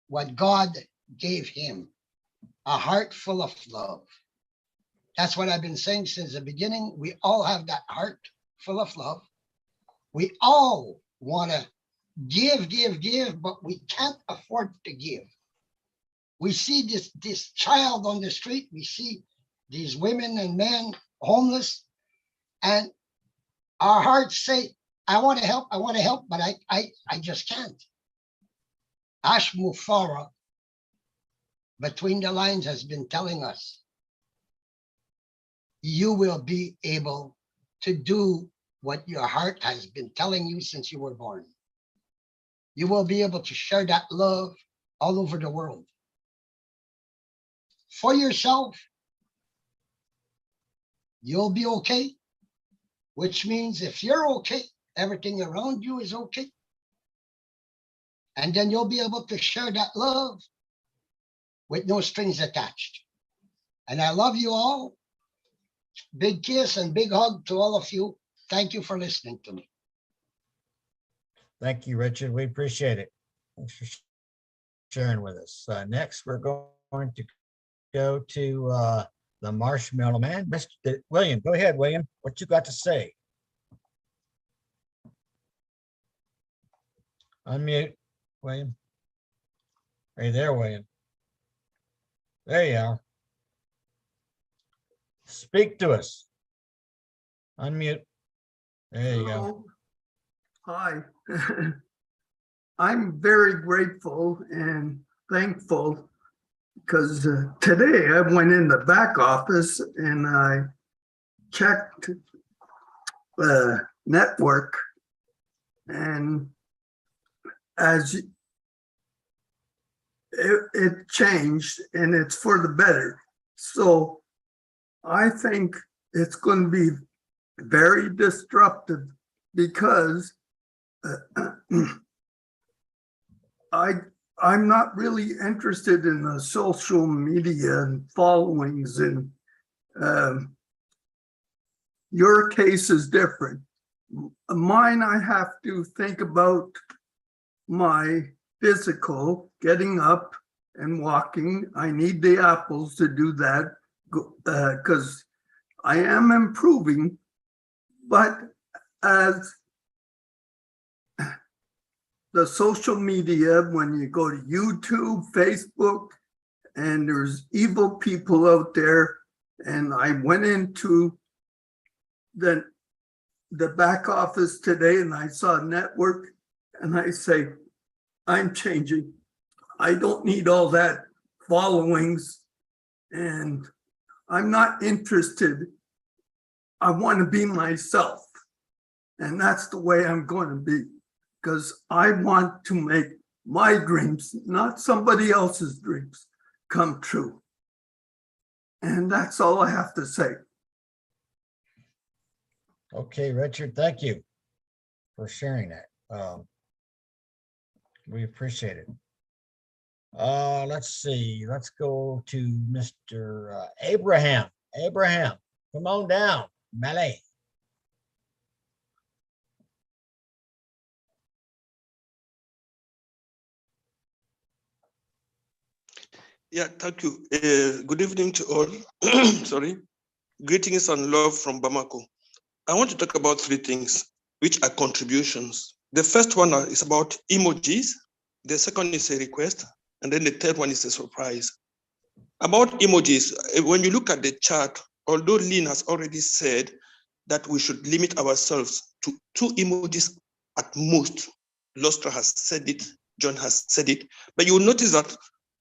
what God gave him, a heart full of love. That's what I've been saying since the beginning. We all have that heart full of love. We all want to give, but we can't afford to give. We see this child on the street. We see these women and men homeless, and our hearts say, I want to help, but I just can't. Ash Mufareh, between the lines, has been telling us, you will be able to do what your heart has been telling you since you were born. You will be able to share that love all over the world. For yourself, you'll be okay, which means if you're okay, everything around you is okay. And then you'll be able to share that love with no strings attached. And I love you all. Big kiss and big hug to all of you. Thank you for listening to me. Thank you, Richard. We appreciate it. Thanks for sharing with us. Next, we're going to go to the Marshmallow Man. Mr. William, go ahead, William. What you got to say? Unmute, William. Are you there, William? There you are. Speak to us. Unmute. There you go. Hi. I'm very grateful and thankful because today I went in the back office and I checked the network, and as it changed and it's for the better. So I think it's going to be very disruptive because I'm not really interested in the social media and followings, and your case is different. Mine, I have to think about my physical, getting up and walking. I need the apples to do that because I am improving, but as the social media, when you go to YouTube, Facebook, and there's evil people out there, and I went into the back office today and I saw a network and I say, I'm changing. I don't need all that followings and I'm not interested. I want to be myself. And that's the way I'm going to be, because I want to make my dreams, not somebody else's dreams, come true. And that's all I have to say. Okay, Richard, thank you for sharing that. We appreciate it. Let's see. Let's go to Mr. Abraham. Abraham, come on down. Malay. Yeah, thank you. Good evening to all. Sorry. Greetings and love from Bamako. I want to talk about three things, which are contributions. The first one is about emojis. The second is a request. And then the third one is a surprise. About emojis, when you look at the chart, although Lynn has already said that we should limit ourselves to 2 emojis at most, Lustra has said it, John has said it, but you will notice that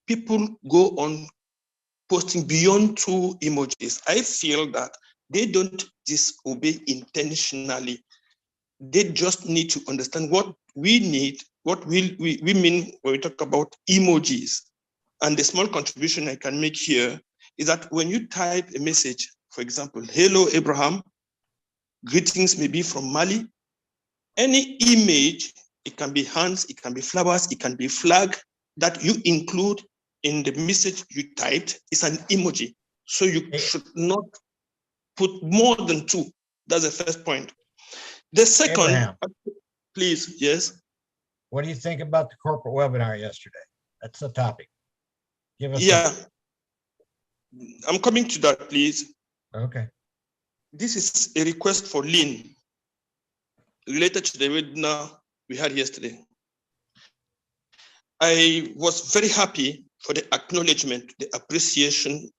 people go on posting beyond 2 emojis. I feel that they don't disobey intentionally. They just need to understand what we need, what we mean when we talk about emojis. And the small contribution I can make here is that when you type a message, for example, hello, Abraham, greetings maybe from Mali, any image, it can be hands, it can be flowers, it can be flag that you include in the message you typed is an emoji. So you should not put more than 2. That's the first point. The second, Abraham, please, yes. What do you think about the corporate webinar yesterday? That's the topic. Give us I'm coming to that, please. Okay. This is a request for Lynn related to the webinar we had yesterday. I was very happy for the acknowledgement, the appreciation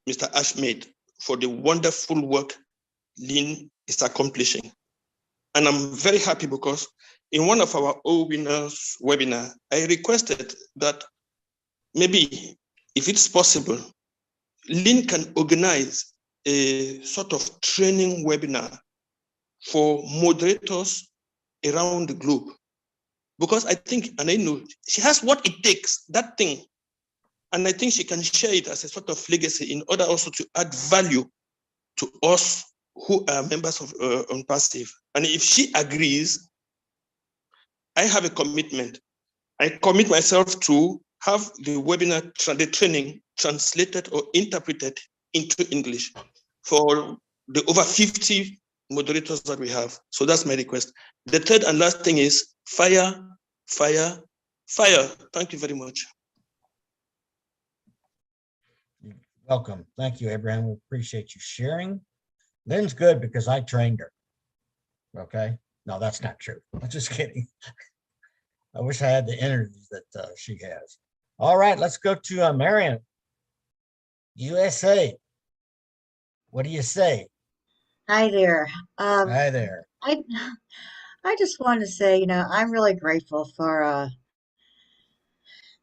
Mr. Ash made for the wonderful work Lynn is accomplishing. And I'm very happy because in one of our winners webinar, I requested that maybe if it's possible, Lynn can organize a sort of training webinar for moderators around the globe. Because I think, and I know, she has what it takes, that thing. And I think she can share it as a sort of legacy in order also to add value to us who are members of ONPASSIVE. And if she agrees, I have a commitment. I commit myself to have the webinar, the training translated or interpreted into English for the over 50 moderators that we have. So that's my request. The third and last thing is fire, fire, fire. Thank you very much. Welcome. Thank you, Abraham. We appreciate you sharing. Lynn's good because I trained her. Okay. No, that's not true. I'm just kidding. I wish I had the energy that she has. All right, let's go to Marion, USA. What do you say? Hi there. Hi there. I just wanted to say, you know, I'm really grateful for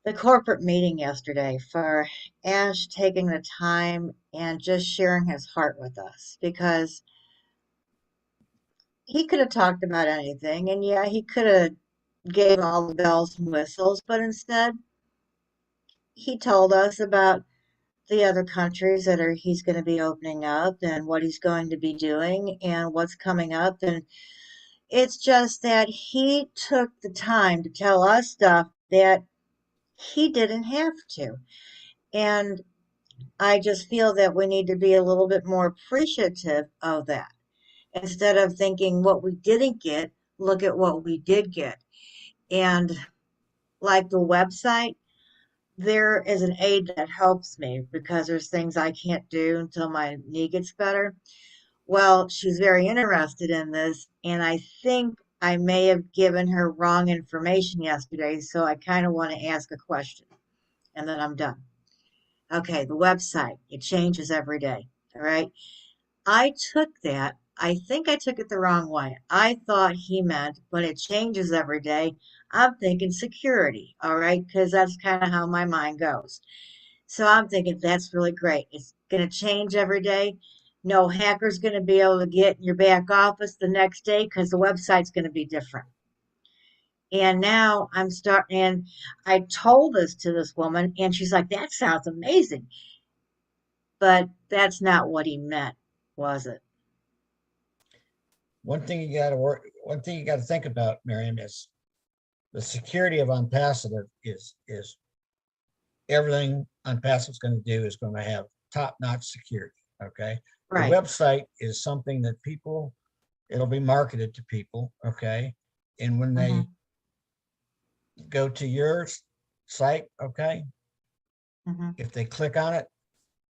the corporate meeting yesterday, for Ash taking the time and just sharing his heart with us, because he could have talked about anything, and yeah, he could have gave all the bells and whistles, but instead he told us about the other countries that he's going to be opening up and what he's going to be doing and what's coming up. And it's just that he took the time to tell us stuff that he didn't have to. And I just feel that we need to be a little bit more appreciative of that. instead of thinking what we didn't get, look at what we did get. And like the website, there is an aide that helps me because there's things I can't do until my knee gets better. Well, she's very interested in this, and I think I may have given her wrong information yesterday, so I kind of want to ask a question, and then I'm done. Okay, the website, it changes every day, all right? I took that, I think I took it the wrong way. I thought he meant when it changes every day, I'm thinking security, all right? Because that's kind of how my mind goes. So I'm thinking that's really great. It's going to change every day. No hacker's going to be able to get in your back office the next day because the website's going to be different. And now I'm starting, and I told this to this woman, and she's like, that sounds amazing. But that's not what he meant, was it? One thing you got to think about, Miriam, is the security of ONPASSIVE is everything ONPASSIVE is going to do is going to have top-notch security. Okay. Right. The website is something that people, it'll be marketed to people. Okay. And when they go to your site, okay, if they click on it,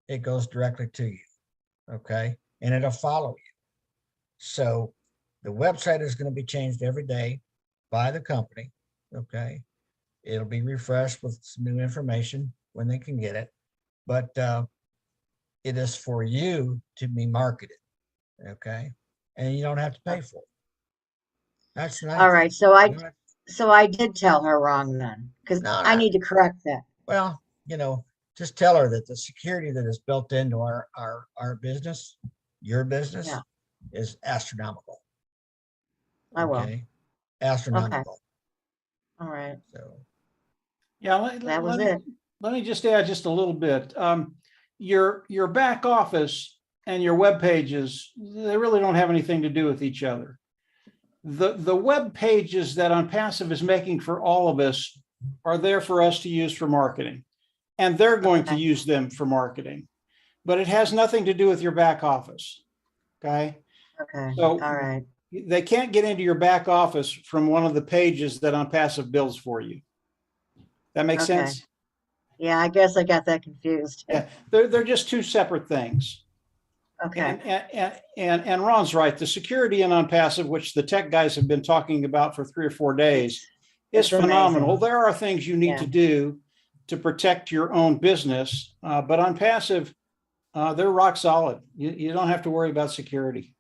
it goes directly to you. Okay. And it'll follow you. So the website is going to be changed every day by the company. Okay. It'll be refreshed with some new information when they can get it. But it is for you to be marketed. Okay. And you don't have to pay for it. That's nice. All right. So I did tell her wrong then, because I need to correct that. Well, just tell her that the security that is built into our business, your business, is astronomical. I will. Okay. Astronomical. Okay. All right. So yeah, that was it. Let me just add just a little bit. Your back office and your web pages, they really don't have anything to do with each other. The web pages that ONPASSIVE is making for all of us are there for us to use for marketing, and they're going to use them for marketing, but it has nothing to do with your back office. Okay. Okay. So all right. They can't get into your back office from one of the pages that ONPASSIVE builds for you. That makes sense? Yeah, I guess I got that confused. Yeah, they're just two separate things. Okay. And Ron's right. The security in ONPASSIVE, which the tech guys have been talking about for 3 or 4 days, is phenomenal. Amazing. There are things you need to do to protect your own business, but ONPASSIVE, they're rock solid. You don't have to worry about security.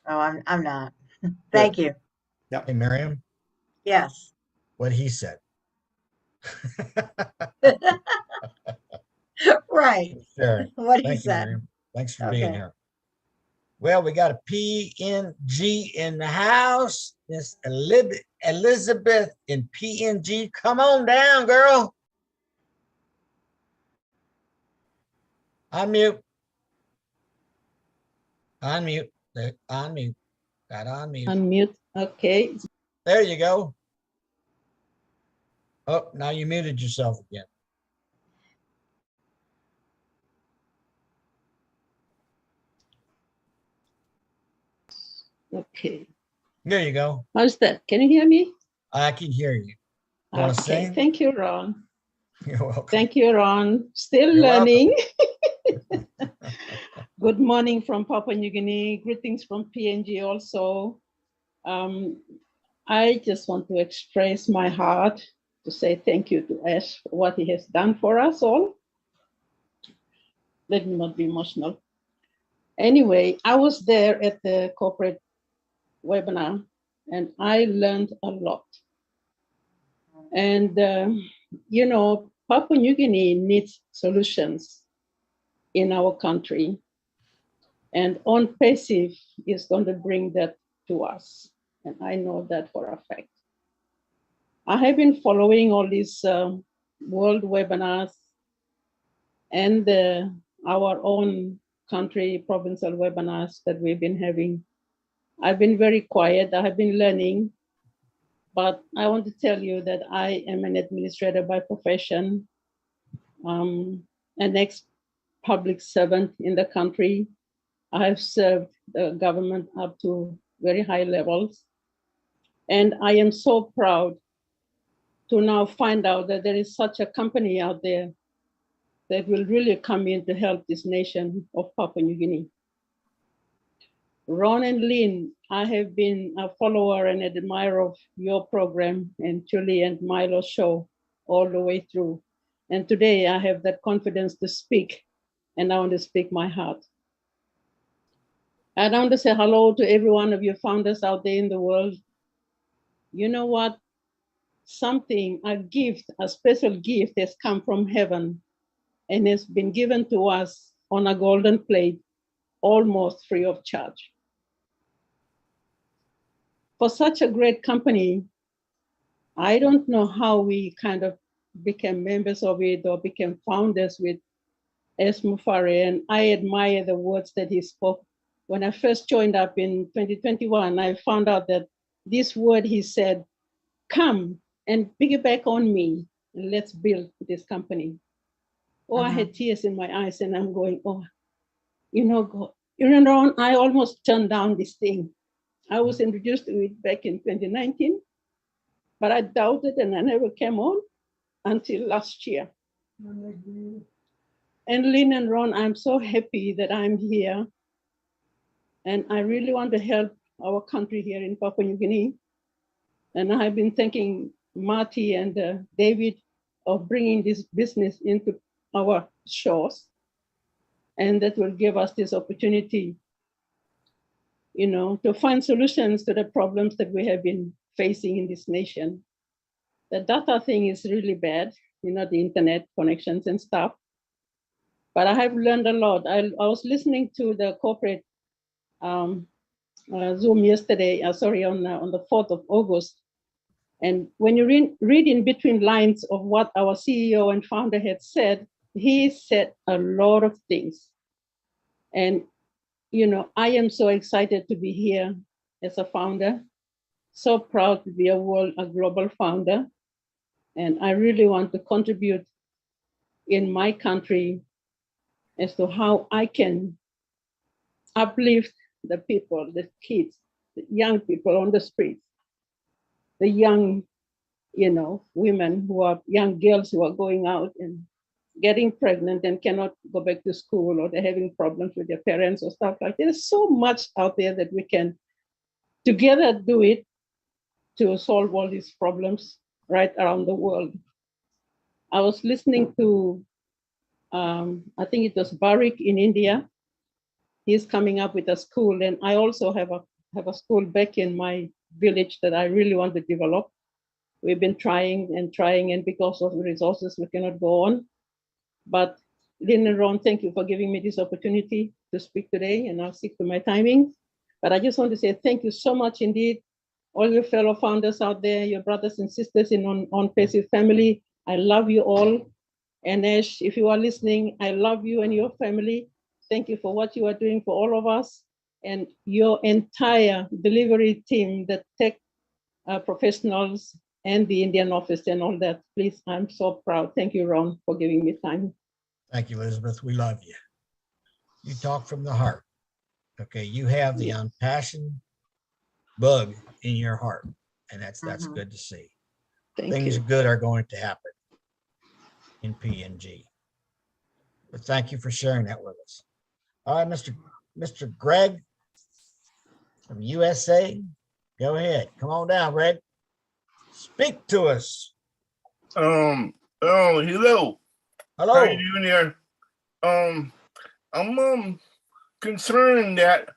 Oh, I'm not. Thank you. Yeah. Hey, Miriam. Yes. What he said. Right. Sure. What he Thank you, said. Miriam. Thanks for being here. Well, we got a PNG in the house. Miss Elizabeth in PNG. Come on down, girl. Unmute. Unmute. Unmute. Got unmute. Unmute. Okay. There you go. Oh, now you muted yourself again. Okay. There you go. How's that? Can you hear me? I can hear you. You want to sing? Thank you, Ron. You're welcome. Thank you, Ron. Still learning. Good morning from Papua New Guinea. Greetings from PNG also. I just want to express my heart to say thank you to Ash for what he has done for us all. Let me not be emotional. Anyway, I was there at the corporate webinar and I learned a lot. And, Papua New Guinea needs solutions in our country. And ONPASSIVE is going to bring that to us. And I know that for a fact. I have been following all these world webinars and our own country provincial webinars that we've been having. I've been very quiet. I have been learning, but I want to tell you that I am an administrator by profession, an ex-public servant in the country. I have served the government up to very high levels. And I am so proud to now find out that there is such a company out there that will really come in to help this nation of Papua New Guinea. Ron and Lynn, I have been a follower and admirer of your program and Julie and Milo's show all the way through. And today I have that confidence to speak, and I want to speak my heart. I want to say hello to every one of you founders out there in the world. You know what? Something, a gift, a special gift has come from heaven and has been given to us on a golden plate, almost free of charge. For such a great company, I don't know how we kind of became members of it or became founders with S. Mufare, and I admire the words that he spoke. When I first joined up in 2021, I found out that this word he said, come and piggyback on me, and let's build this company. Oh, I had tears in my eyes, and I'm going, oh, you know, God, you know, I almost turned down this thing. I was introduced to it back in 2019, but I doubted and I never came on until last year. And Lynn and Ron, I'm so happy that I'm here. And I really want to help our country here in Papua New Guinea. And I've been thanking Marty and David of bringing this business into our shores. And that will give us this opportunity, you know, to find solutions to the problems that we have been facing in this nation. The data thing is really bad, you know, the internet connections and stuff. But I have learned a lot. I was listening to the corporate Zoom yesterday, on the 4th of August. And when you read in between lines of what our CEO and founder had said, he said a lot of things. And, you know, I am so excited to be here as a founder, so proud to be a global founder. And I really want to contribute in my country as to how I can uplift the people, the kids, the young people on the streets, the young, you know, women who are young girls who are going out and getting pregnant and cannot go back to school, or they're having problems with their parents or stuff like that. There's so much out there that we can together do it to solve all these problems right around the world. I was listening to, I think it was Barik in India. He's coming up with a school, and I also have a school back in my village that I really want to develop. We've been trying, and because of the resources, we cannot go on. But Lynn and Ron, thank you for giving me this opportunity to speak today, and I'll stick to my timing. But I just want to say thank you so much indeed, all your fellow founders out there, your brothers and sisters in ONPASSIVE family. I love you all. And Ash, if you are listening, I love you and your family. Thank you for what you are doing for all of us, and your entire delivery team, the tech professionals and the Indian office and all that. Please, I'm so proud. Thank you, Ron, for giving me time. Thank you, Elizabeth. We love you. You talk from the heart. Okay, you have the unpassioned bug in your heart, and that's good to see. Things good are going to happen in PNG. But thank you for sharing that with us. All right, Mr. Greg from USA, go ahead. Come on down, Greg. Speak to us. Hello. Hello. How are you doing here? I'm concerned that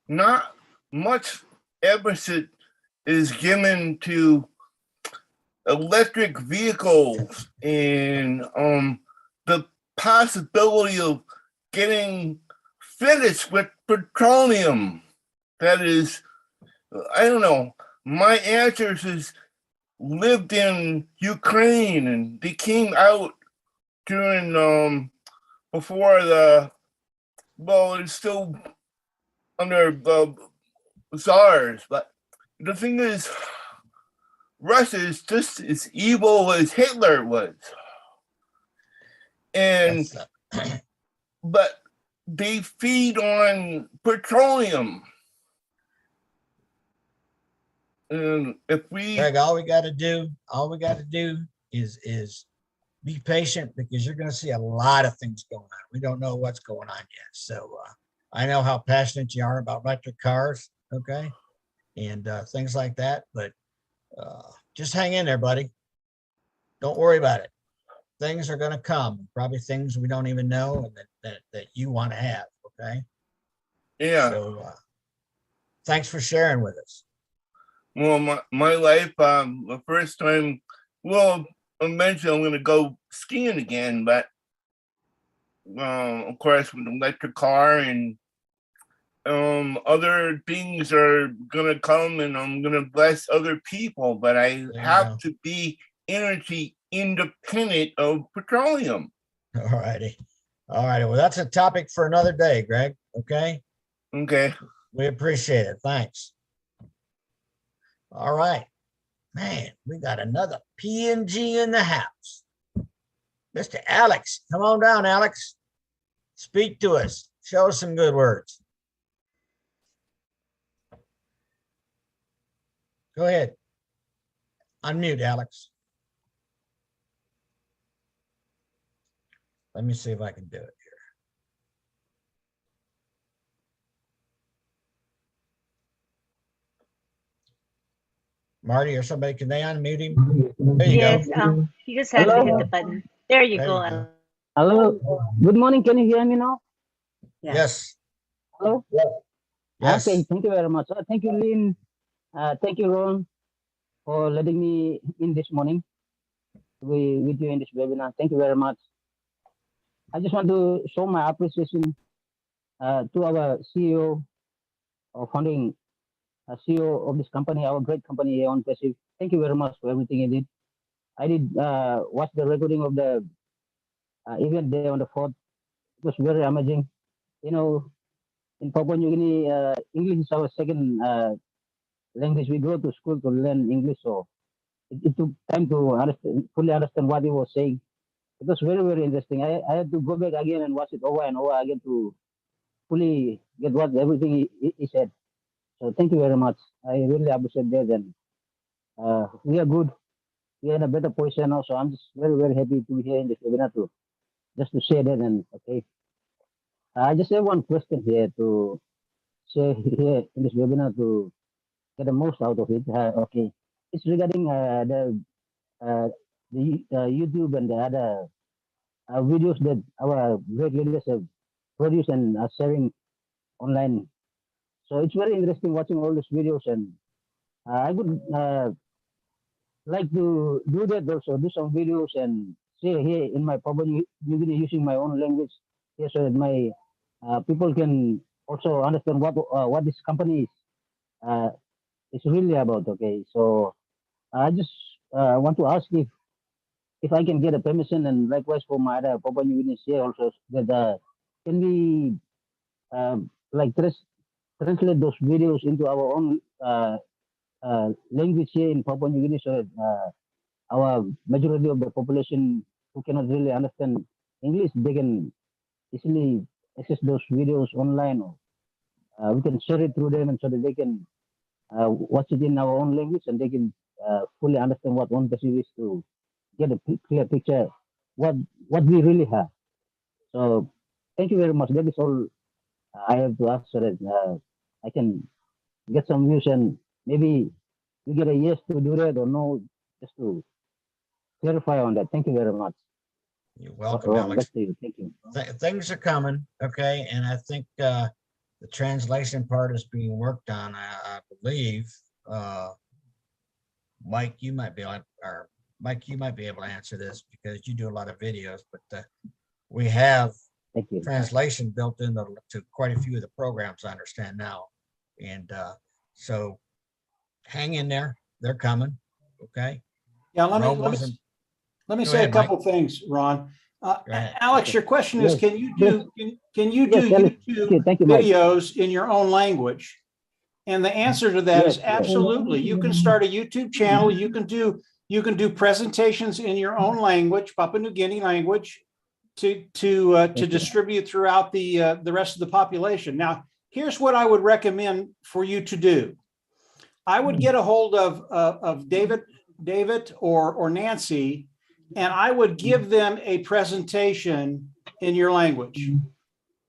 not much emphasis is given to electric vehicles and the possibility of getting finished with petroleum. That is, I don't know. My ancestors lived in Ukraine, and they came out during before it's still under the Tsars. But the thing is, Russia is just as evil as Hitler was. And but they feed on petroleum. And if we, Greg, all we got to do is be patient, because you're going to see a lot of things going on. We don't know what's going on yet. So I know how passionate you are about electric cars, okay, and things like that. But just hang in there, buddy. Don't worry about it. Things are going to come, probably things we don't even know that you want to have, okay? yeah. So thanks for sharing with us. Well, my life, the first time, well, eventually I'm going to go skiing again, but of course with an electric car, and other things are going to come, and I'm going to bless other people, but I have to be energy independent of petroleum. All righty. All righty. Well, that's a topic for another day, Greg. Okay. Okay. We appreciate it. Thanks. All right. Man, we got another PNG in the house. Mr. Alex, come on down, Alex. Speak to us. Show us some good words. Go ahead. Unmute, Alex. Let me see if I can do it here. Marty or somebody, can they unmute him? There you go. You just have to hit the button. There you go. Hello. Good morning. Can you hear me now? Yes. Hello? Yes. Okay. Thank you very much. Thank you, Lynn. Thank you, Ron, for letting me in this morning with you in this webinar. Thank you very much. I just want to show my appreciation to our CEO or founding CEO of this company, our great company, ONPASSIVE. Thank you very much for everything you did. I did watch the recording of the event there on the 4th. It was very amazing. You know, in Papua New Guinea, English is our second language. We go to school to learn English, so it took time to fully understand what he was saying. It was very, very interesting. I had to go back again and watch it over and over again to fully get what everything he said. So thank you very much. I really appreciate that. And we are good. We are in a better position now. So I'm just very, very happy to be here in this webinar to just to share that. And okay, I just have one question here to share here in this webinar to get the most out of it. Okay, it's regarding the YouTube and the other videos that our great leaders have produced and are sharing online. So it's very interesting watching all these videos, and I would like to do that also, do some videos and share here in my Papua New Guinea using my own language here, so that my people can also understand what this company is really about. Okay, so I just want to ask if I can get a permission, and likewise for my other Papua New Guinea here also, that can we like translate those videos into our own language here in Papua New Guinea, so that our majority of the population who cannot really understand English, they can easily access those videos online, or we can share it through them, and so that they can watch it in our own language, and they can fully understand what ONPASSIVE is, to get a clear picture what we really have. So thank you very much. That is all I have to ask, so that I can get some views, and maybe we get a yes to do that or no, just to clarify on that. Thank you very much. You're welcome, Alex. Thank you. Things are coming, okay, and I think the translation part is being worked on. I believe Mike, you might be able, or Mike, you might be able to answer this because you do a lot of videos, but we have translation built into quite a few of the programs, I understand now. And so hang in there, they're coming. Okay. Yeah, let me say a couple things, Ron. Alex, your question is, can you do YouTube videos in your own language? And the answer to that is absolutely. You can start a YouTube channel. You can do presentations in your own language, Papua New Guinea language, to distribute throughout the rest of the population. Now, here's what I would recommend for you to do. I would get a hold of David or Nancy, and I would give them a presentation in your language.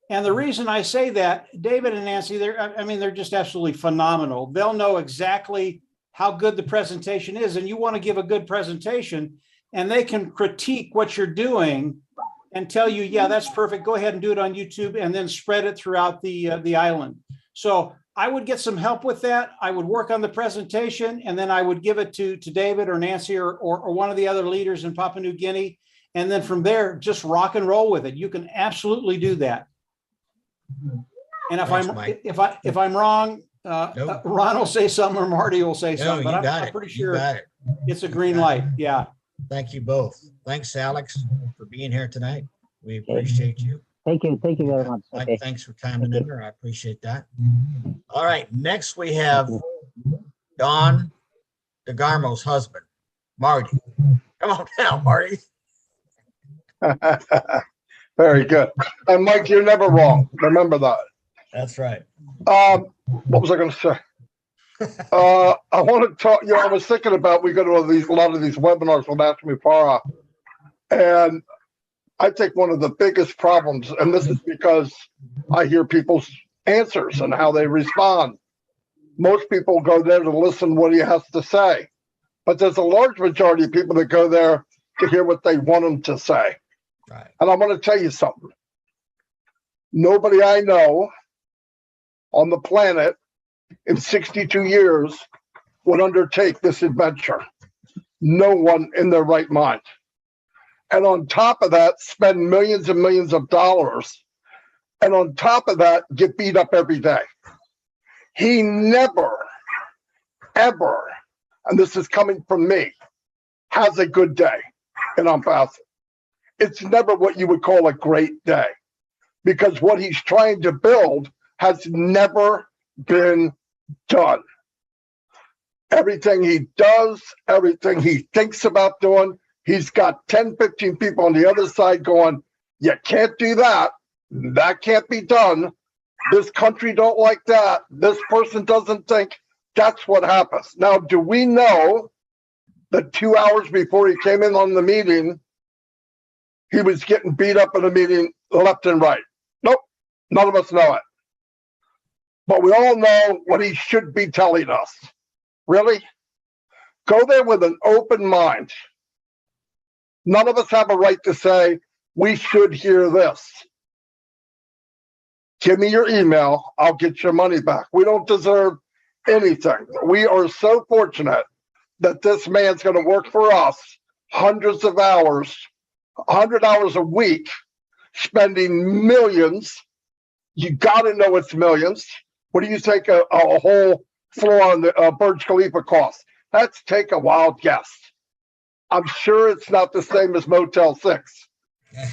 And the reason I say that, David and Nancy, they're just absolutely phenomenal. They'll know exactly how good the presentation is, and you want to give a good presentation, and they can critique what you're doing and tell you, yeah, that's perfect. Go ahead and do it on YouTube, and then spread it throughout the island. So I would get some help with that. I would work on the presentation, and then I would give it to David or Nancy or one of the other leaders in Papua New Guinea. And then from there, just rock and roll with it. You can absolutely do that. And if I'm wrong, Nope. Ron will say something or Marty will say No, something, but I'm pretty sure it's a green light. Yeah. Thank you both. Thanks, Alex, for being here tonight. We appreciate you. Thank you very much. Okay. Thanks for coming in there. I appreciate that. All right, next we have Don DeGarmo's husband, Marty. Come on down, Marty. Very good. And Mike, you're never wrong. Remember that. That's right. What was I going to say? I want to talk. I was thinking about we go to a lot of these webinars with Ashley Farah, and I think one of the biggest problems, and this is because I hear people's answers and how they respond. Most people go there to listen what he has to say, but there's a large majority of people that go there to hear what they want him to say. Right. And I'm going to tell you something. Nobody I know on the planet in 62 years would undertake this adventure. No one in their right mind. And on top of that, spend millions and millions of dollars. And on top of that, get beat up every day. He never, ever, and this is coming from me, has a good day in ONPASSIVE. It's never what you would call a great day, because what he's trying to build has never been done. Everything he does, everything he thinks about doing, he's got 10, 15 people on the other side going, you can't do that. That can't be done. This country don't like that. This person doesn't think. That's what happens. Now, do we know that 2 hours before he came in on the meeting, he was getting beat up in a meeting left and right? Nope. None of us know it. But we all know what he should be telling us. Really? Go there with an open mind. None of us have a right to say, we should hear this. Give me your email, I'll get your money back. We don't deserve anything. We are so fortunate that this man's going to work for us hundreds of hours, 100 hours a week, spending millions. You got to know it's millions. What do you think a whole floor on the Burj Khalifa costs? Let's take a wild guess. I'm sure it's not the same as Motel 6.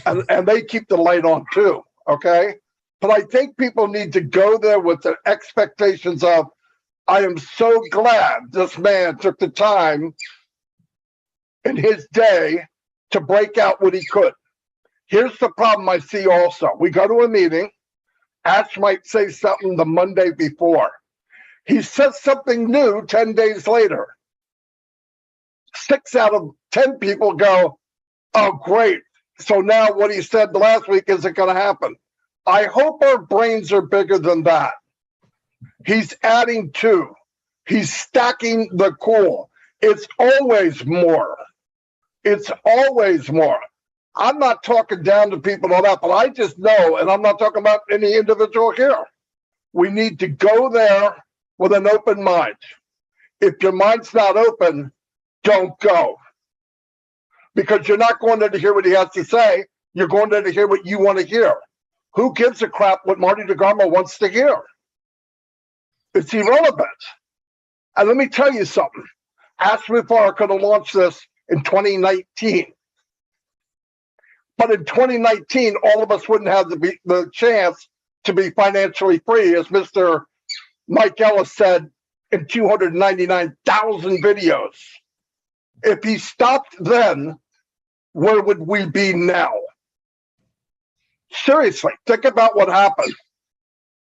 And they keep the light on too, okay? But I think people need to go there with the expectations of, I am so glad this man took the time in his day to break out what he could. Here's the problem I see also. We go to a meeting, Ash might say something the Monday before. He says something new 10 days later. 6 out of 10 people go, oh, great. So now what he said last week isn't going to happen. I hope our brains are bigger than that. He's adding to. He's stacking the cool. It's always more. It's always more. I'm not talking down to people and all that, but I just know, and I'm not talking about any individual here. We need to go there with an open mind. If your mind's not open, don't go. Because you're not going there to hear what he has to say. You're going there to hear what you want to hear. Who gives a crap what Marty DeGarmo wants to hear? It's irrelevant. And let me tell you something. Ashley Farah could have launched this in 2019. But in 2019, all of us wouldn't have the chance to be financially free, as Mr. Mike Ellis said in 299,000 videos. If he stopped then, where would we be now? Seriously, think about what happened.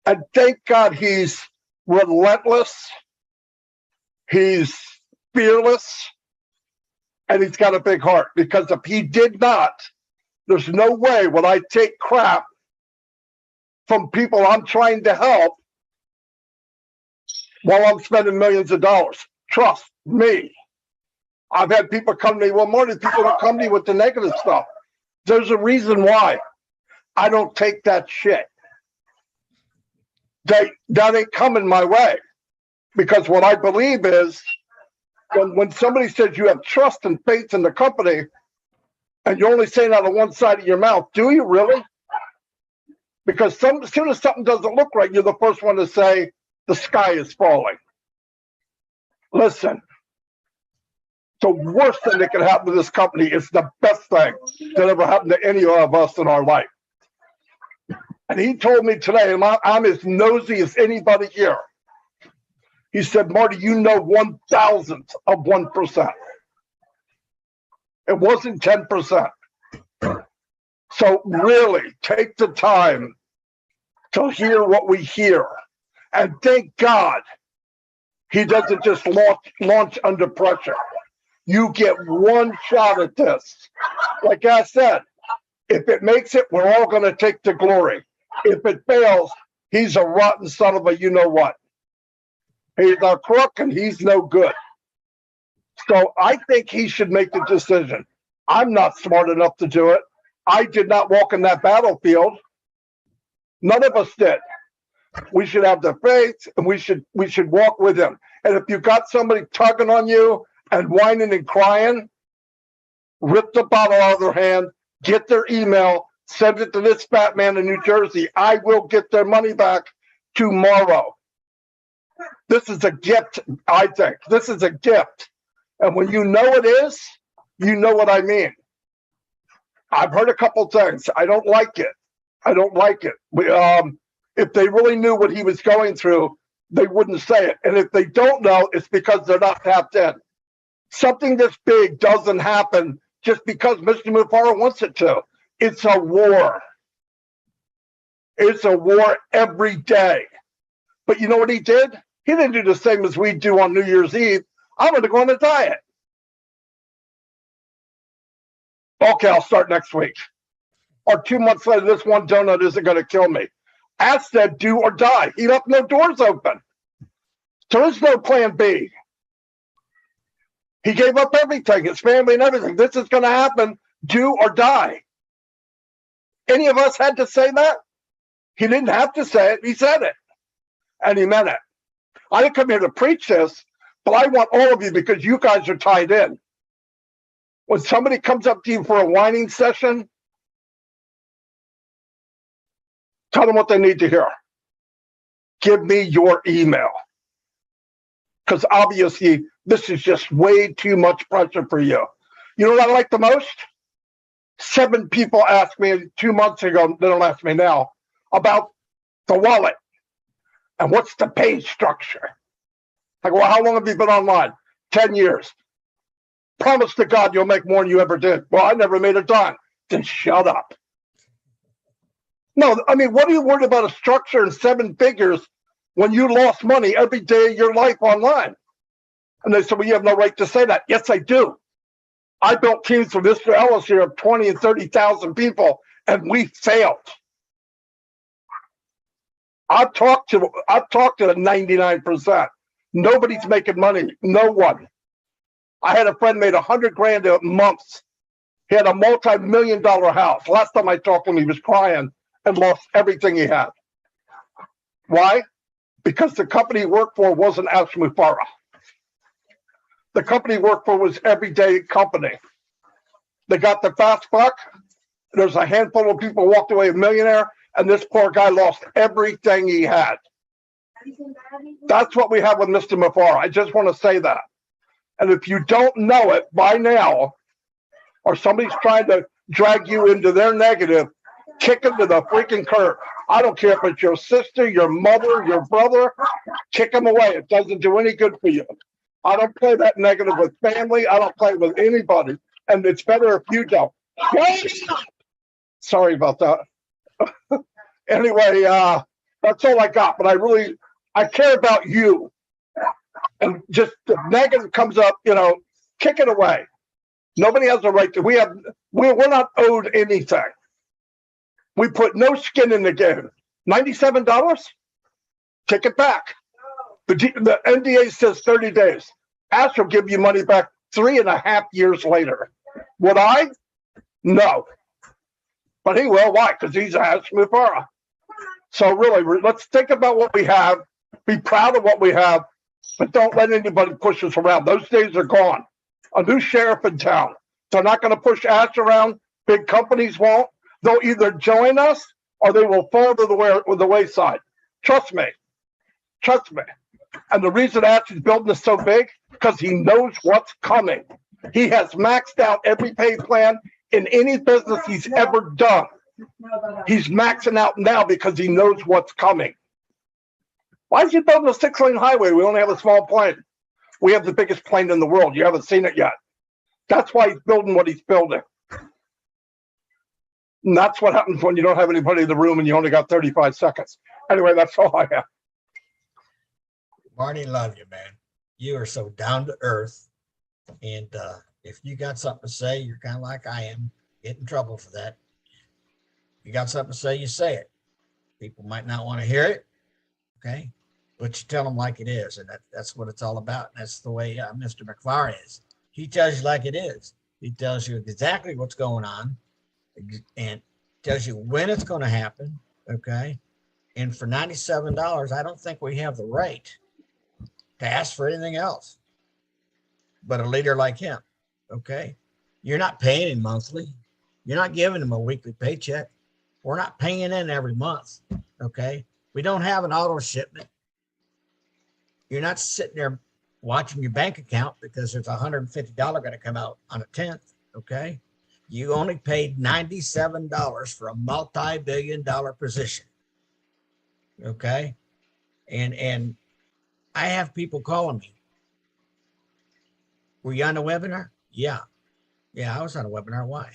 And thank God he's relentless. He's fearless. And he's got a big heart, because if he did not, there's no way would I take crap from people I'm trying to help while I'm spending millions of dollars. Trust me. I've had people come to me, well, Marty, people don't come to me with the negative stuff. There's a reason why. I don't take that shit. That ain't coming my way. Because what I believe is, when somebody says you have trust and faith in the company, and you're only saying out of one side of your mouth, do you really? Because as soon as something doesn't look right, you're the first one to say the sky is falling. Listen, the worst thing that can happen to this company is the best thing that ever happened to any of us in our life. And he told me today, and I'm as nosy as anybody here. He said, Marty, you know 1,000th of 1%. It wasn't 10%. So really take the time to hear what we hear. And thank God he doesn't just launch under pressure. You get one shot at this. Like I said, if it makes it, we're all going to take the glory. If it fails, he's a rotten son of a you-know-what. He's a crook and he's no good. So I think he should make the decision. I'm not smart enough to do it. I did not walk in that battlefield. None of us did. We should have the faith, and we should walk with him. And if you got somebody tugging on you and whining and crying, rip the bottle out of their hand, get their email, send it to this fat man in New Jersey. I will get their money back tomorrow. This is a gift, I think. This is a gift. And when you know it is, you know what I mean. I've heard a couple things. I don't like it. I don't like it. If they really knew what he was going through, they wouldn't say it. And if they don't know, it's because they're not tapped in. Something this big doesn't happen just because Mr. Mufara wants it to. It's a war. It's a war every day. But you know what he did? He didn't do the same as we do on New Year's Eve. I'm going to go on a diet. Okay, I'll start next week. Or 2 months later, this one donut isn't going to kill me. As said, do or die. He left no doors open. There is no plan B. He gave up everything, his family and everything. This is going to happen, do or die. Any of us had to say that? He didn't have to say it. He said it. And he meant it. I didn't come here to preach this, but I want all of you, because you guys are tied in. When somebody comes up to you for a whining session, tell them what they need to hear. Give me your email. Because obviously, this is just way too much pressure for you. You know what I like the most? 7 people asked me 2 months ago, they don't ask me now, about the wallet. And what's the page structure? I go, well, how long have you been online? 10 years. Promise to God you'll make more than you ever did. Well, I never made a dime. Then shut up. No, I mean, what are you worried about a structure in 7 figures when you lost money every day of your life online? And they said, well, you have no right to say that. Yes, I do. I built teams for Mr. Ellis here of 20 and 30,000 people, and we failed. I've talked to the 99%. Nobody's making money. No one. I had a friend made $100 grand a month. He had a multi-million-dollar house. Last time I talked to him, he was crying and lost everything he had. Why? Because the company he worked for wasn't Ash Mufara. The company he worked for was everyday company. They got the fast buck. There's a handful of people walked away a millionaire, and this poor guy lost everything he had. That's what we have with Mr. Mufara. I just want to say that. And if you don't know it by now, or somebody's trying to drag you into their negative, kick them to the freaking curb. I don't care if it's your sister, your mother, your brother, kick them away. It doesn't do any good for you. I don't play that negative with family. I don't play with anybody. And it's better if you don't. Sorry about that. Anyway, that's all I got. But I care about you. And just the negative comes up, kick it away. Nobody has a right to. We're not owed anything. We put no skin in the game. $97? Take it back. The NDA says 30 days. Ash will give you money back 3.5 years later. Would I? No. But he will. Why? Because he's Ash Mufara. So really, let's think about what we have. Be proud of what we have, but don't let anybody push us around. Those days are gone. A new sheriff in town. They're not going to push Ash around. Big companies won't. They'll either join us or they will fall to the wayside. Trust me. Trust me. And the reason Ash is building this so big, because he knows what's coming. He has maxed out every pay plan in any business he's ever done. He's maxing out now because he knows what's coming. Why is he building a 6-lane highway? We only have a small plane. We have the biggest plane in the world. You haven't seen it yet. That's why he's building what he's building. And that's what happens when you don't have anybody in the room and you only got 35 seconds. Anyway, that's all I have. Marty, love you, man. You are so down to earth. And if you got something to say, you're kind of like I am. Get in trouble for that. You got something to say, you say it. People might not want to hear it, okay? But you tell them like it is, and that's what it's all about. And that's the way Mr. McFarland is. He tells you like it is. He tells you exactly what's going on and tells you when it's going to happen, okay? And for $97, I don't think we have the right to ask for anything else but a leader like him, okay? You're not paying him monthly. You're not giving him a weekly paycheck. We're not paying in every month, okay? We don't have an auto shipment. You're not sitting there watching your bank account because there's $150 going to come out on the 10th, okay? You only paid $97 for a multi-billion-dollar position, okay? And I have people calling me. Were you on the webinar? Yeah. Yeah, I was on a webinar. Why?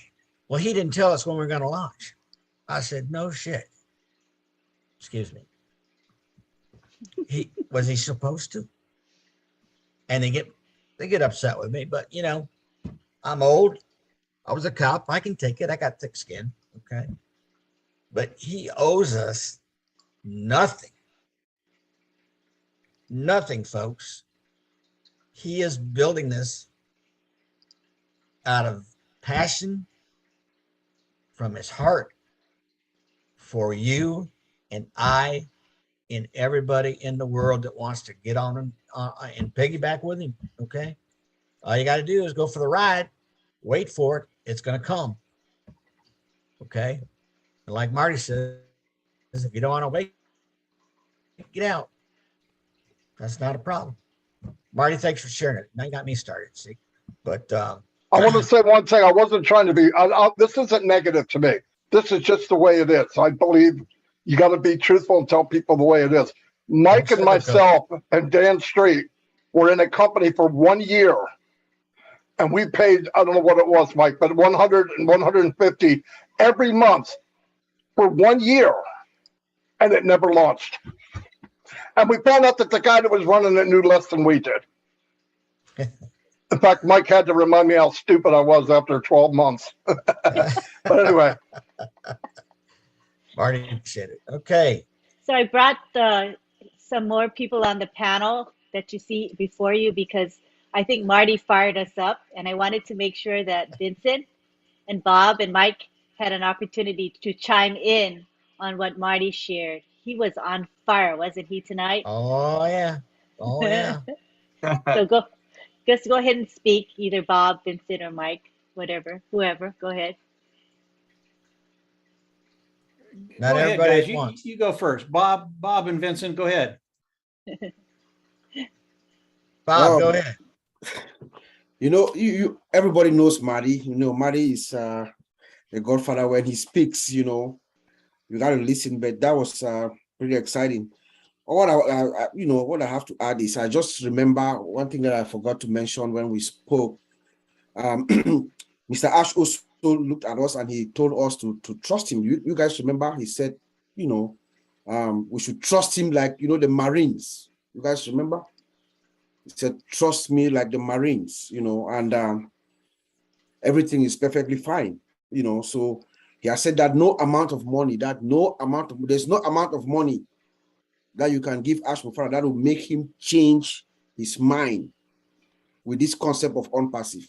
Well, he didn't tell us when we were going to launch. I said, no shit. Excuse me. Was he supposed to? And they get upset with me, but I'm old. I was a cop. I can take it. I got thick skin. Okay. But he owes us nothing. Nothing, folks. He is building this out of passion from his heart for you and I and everybody in the world that wants to get on him and piggyback with him. Okay. All you got to do is go for the ride, wait for it. It's going to come. Okay. And like Marty says, if you don't want to wait, get out. That's not a problem. Marty, thanks for sharing it. Now you got me started. See, but I want to say one thing. I wasn't trying to be, this isn't negative to me. This is just the way it is. I believe you got to be truthful and tell people the way it is. Mike and myself and Dan Street were in a company for 1 year. And we paid, I don't know what it was, Mike, but 100 and 150 every month for 1 year. And it never launched. And we found out that the guy that was running it knew less than we did. In fact, Mike had to remind me how stupid I was after 12 months. But anyway. Marty said it. Okay. So I brought some more people on the panel that you see before you because I think Marty fired us up, and I wanted to make sure that Vincent and Bob and Mike had an opportunity to chime in on what Marty shared. He was on fire, wasn't he, tonight? Oh, yeah. Oh, yeah. So just go ahead and speak, either Bob, Vincent, or Mike, whatever, whoever. Go ahead. Not go everybody ahead, guys. at once. You go first. Bob and Vincent, go ahead. Bob, go ahead. You everybody knows Marty. Marty is the godfather. When he speaks, you got to listen. But that was pretty exciting. What I have to add is I just remember one thing that I forgot to mention when we spoke. Mr. Ash looked at us and he told us to trust him. You guys remember he said, you know, we should trust him like, you know, the Marines. You guys remember? He said, trust me like the Marines, you know, and everything is perfectly fine, you know. So he has said that there's no amount of money that you can give Ash Mufara that will make him change his mind with this concept of ONPASSIVE.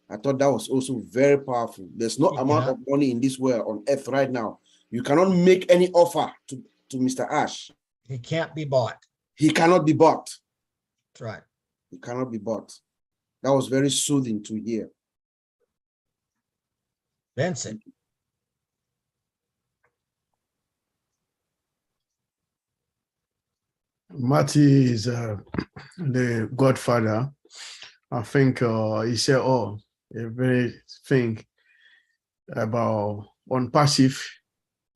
I thought that was also very powerful. There's no amount of money in this world on earth right now. You cannot make any offer to Mr. Ash. He can't be bought. He cannot be bought. That's right. He cannot be bought. That was very soothing to hear. Vincent. Marty is the godfather. I think he said everything about ONPASSIVE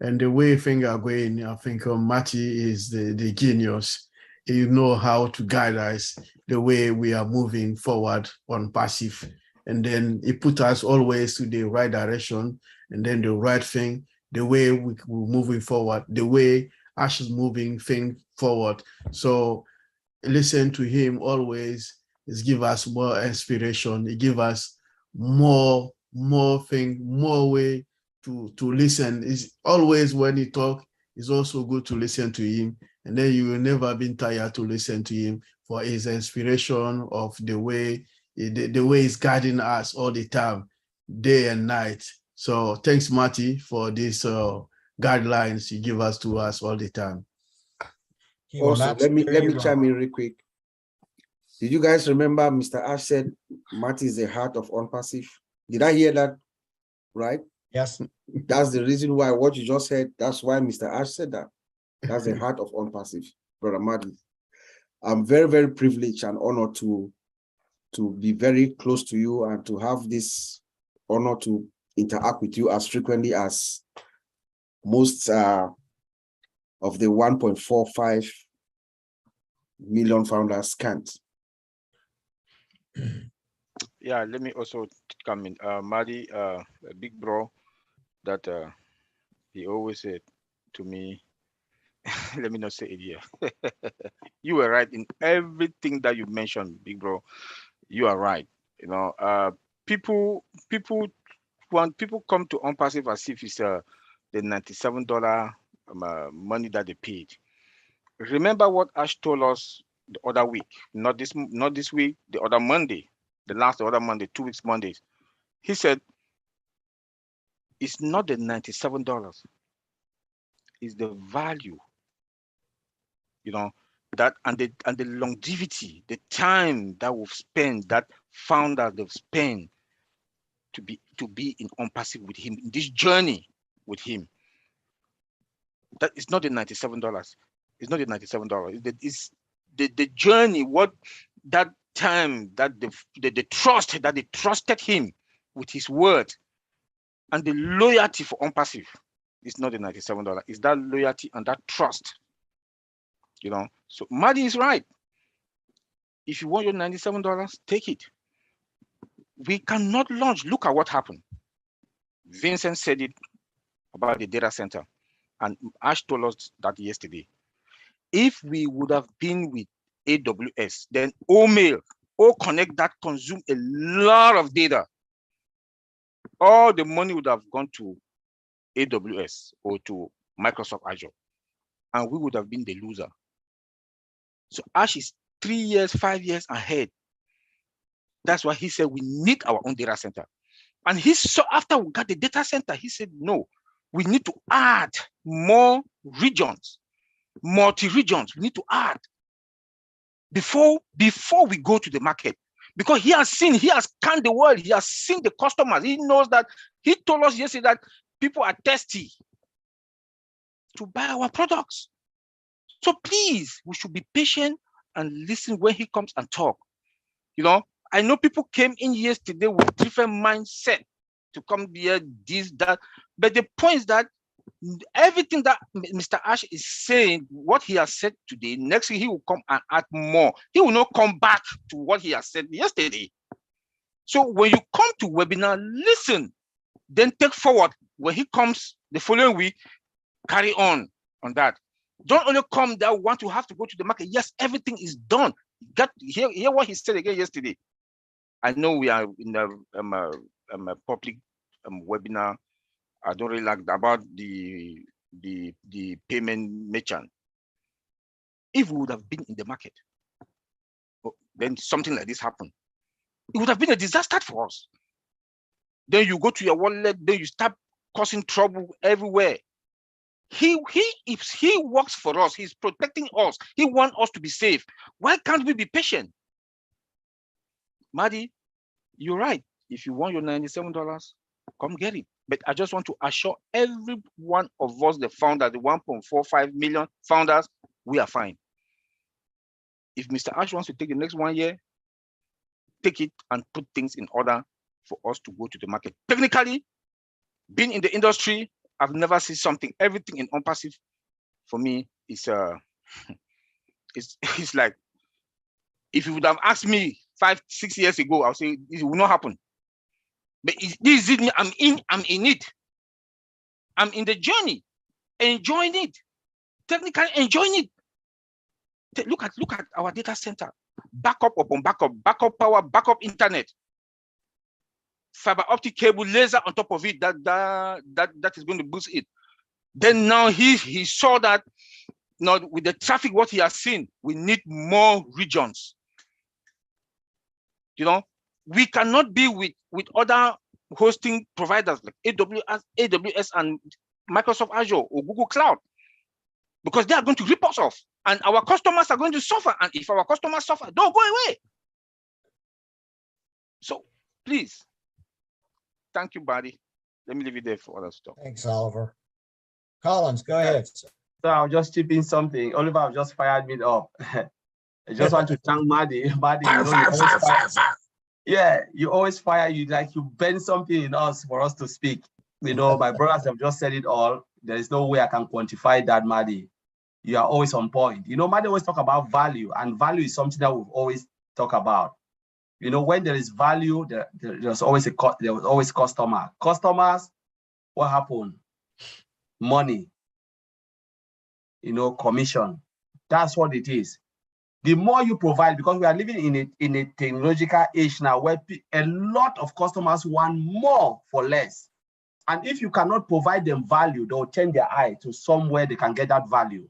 and the way things are going. I think Marty is the genius. He know how to guide us the way we are moving forward ONPASSIVE. And then he put us always to the right direction and then the right thing, the way we're moving forward, the way Ash is moving things forward. So listen to him always. It give us more inspiration. It give us more thing, more way to listen. It's always when he talk, it's also good to listen to him. And then you will never be tired to listen to him for his inspiration of the way he's guiding us all the time, day and night. So thanks, Marty, for these guidelines you give us to us all the time. Also, let me chime in real quick. Did you guys remember Mr. Ash said Marty is the heart of ONPASSIVE? Did I hear that right? Yes. That's the reason why what you just said, that's why Mr. Ash said that. That's the heart of ONPASSIVE, Brother Marty. I'm very, very privileged and honored to be very close to you and to have this honor to interact with you as frequently as most of the 1.45 million founders can't. Yeah, let me also come in. Marty, a big bro that he always said to me, let me not say it here. You were right in everything that you mentioned, big bro. You are right. You know, people come to ONPASSIVE as if it's the $97 money that they paid. Remember what Ash told us the other week, not this week, the other Monday, the other Monday, 2 weeks Mondays. He said, it's not the $97, it's the value, you know, that and the longevity, the time that we've spent, that founders they've spent to be in ONPASSIVE with him, in this journey with him. That is not the $97. It's not the $97. It's the journey, what that time, that the trust that they trusted him with his word, and the loyalty for ONPASSIVE is not the $97. It's that loyalty and that trust. You know, so Marty is right. If you want your $97, take it. We cannot launch. Look at what happened. Vincent said it about the data center, and Ash told us that yesterday. If we would have been with AWS, then Connect that consume a lot of data, all the money would have gone to AWS or to Microsoft Azure, and we would have been the loser. So Ash is 3 years, 5 years ahead. That's why he said we need our own data center. And he saw after we got the data center, he said, no, we need to add more regions, multi-regions. We need to add before we go to the market, because he has scanned the world. He has seen the customers. He knows that. He told us yesterday that people are thirsty to buy our products. So please, we should be patient and listen when he comes and talk. You know, I know people came in yesterday with different mindset to come here, this, that. But the point is that everything that Mr. Ash is saying, what he has said today, next week he will come and add more. He will not come back to what he has said yesterday. So when you come to webinar, listen. then take forward. When he comes the following week, carry on that. Don't only come that want to have to go to the market. Yes, everything is done. Hear what he said again yesterday. I know we are in a public webinar. I don't really like about the payment merchant. If we would have been in the market, then something like this happened. It would have been a disaster for us. Then you go to your wallet, then you start causing trouble everywhere. If he works for us, he's protecting us. He wants us to be safe. Why can't we be patient? Madi, you're right. If you want your $97, come get it. But I just want to assure every one of us, the founders, the 1.45 million founders, we are fine. If Mr. Ash wants to take the next 1 year, take it and put things in order for us to go to the market. Technically, being in the industry, I've never seen something. Everything in ONPASSIVE for me is it's like, if you would have asked me 5-6 years ago, I'll say it will not happen. But this is me. I'm in it. I'm in the journey, enjoying it. Technically enjoying it. Look at our data center. Backup upon backup, backup power, backup internet, fiber optic cable, laser on top of it. That is going to boost it. Then now he saw that now with the traffic, what he has seen, we need more regions. You know, we cannot be with other hosting providers like AWS and Microsoft Azure or Google Cloud, because they are going to rip us off and our customers are going to suffer. And if our customers suffer, don't go away. So please, thank you, buddy. Let me leave it there for other stuff. Thanks, Oliver. Collins, go ahead. So I'll just chip in something. Oliver just fired me up. I just want to thank Maddie. Maddie, you know, you always fire. You bend something in us for us to speak. You know, my brothers have just said it all. There is no way I can quantify that, Maddie. You are always on point. You know, Maddie always talk about value, and value is something that we've always talk about. You know, when there is value, there's always customer. Customers, what happened? Money. You know, commission. That's what it is. The more you provide, because we are living in a technological age now where a lot of customers want more for less. And if you cannot provide them value, they'll turn their eye to somewhere they can get that value.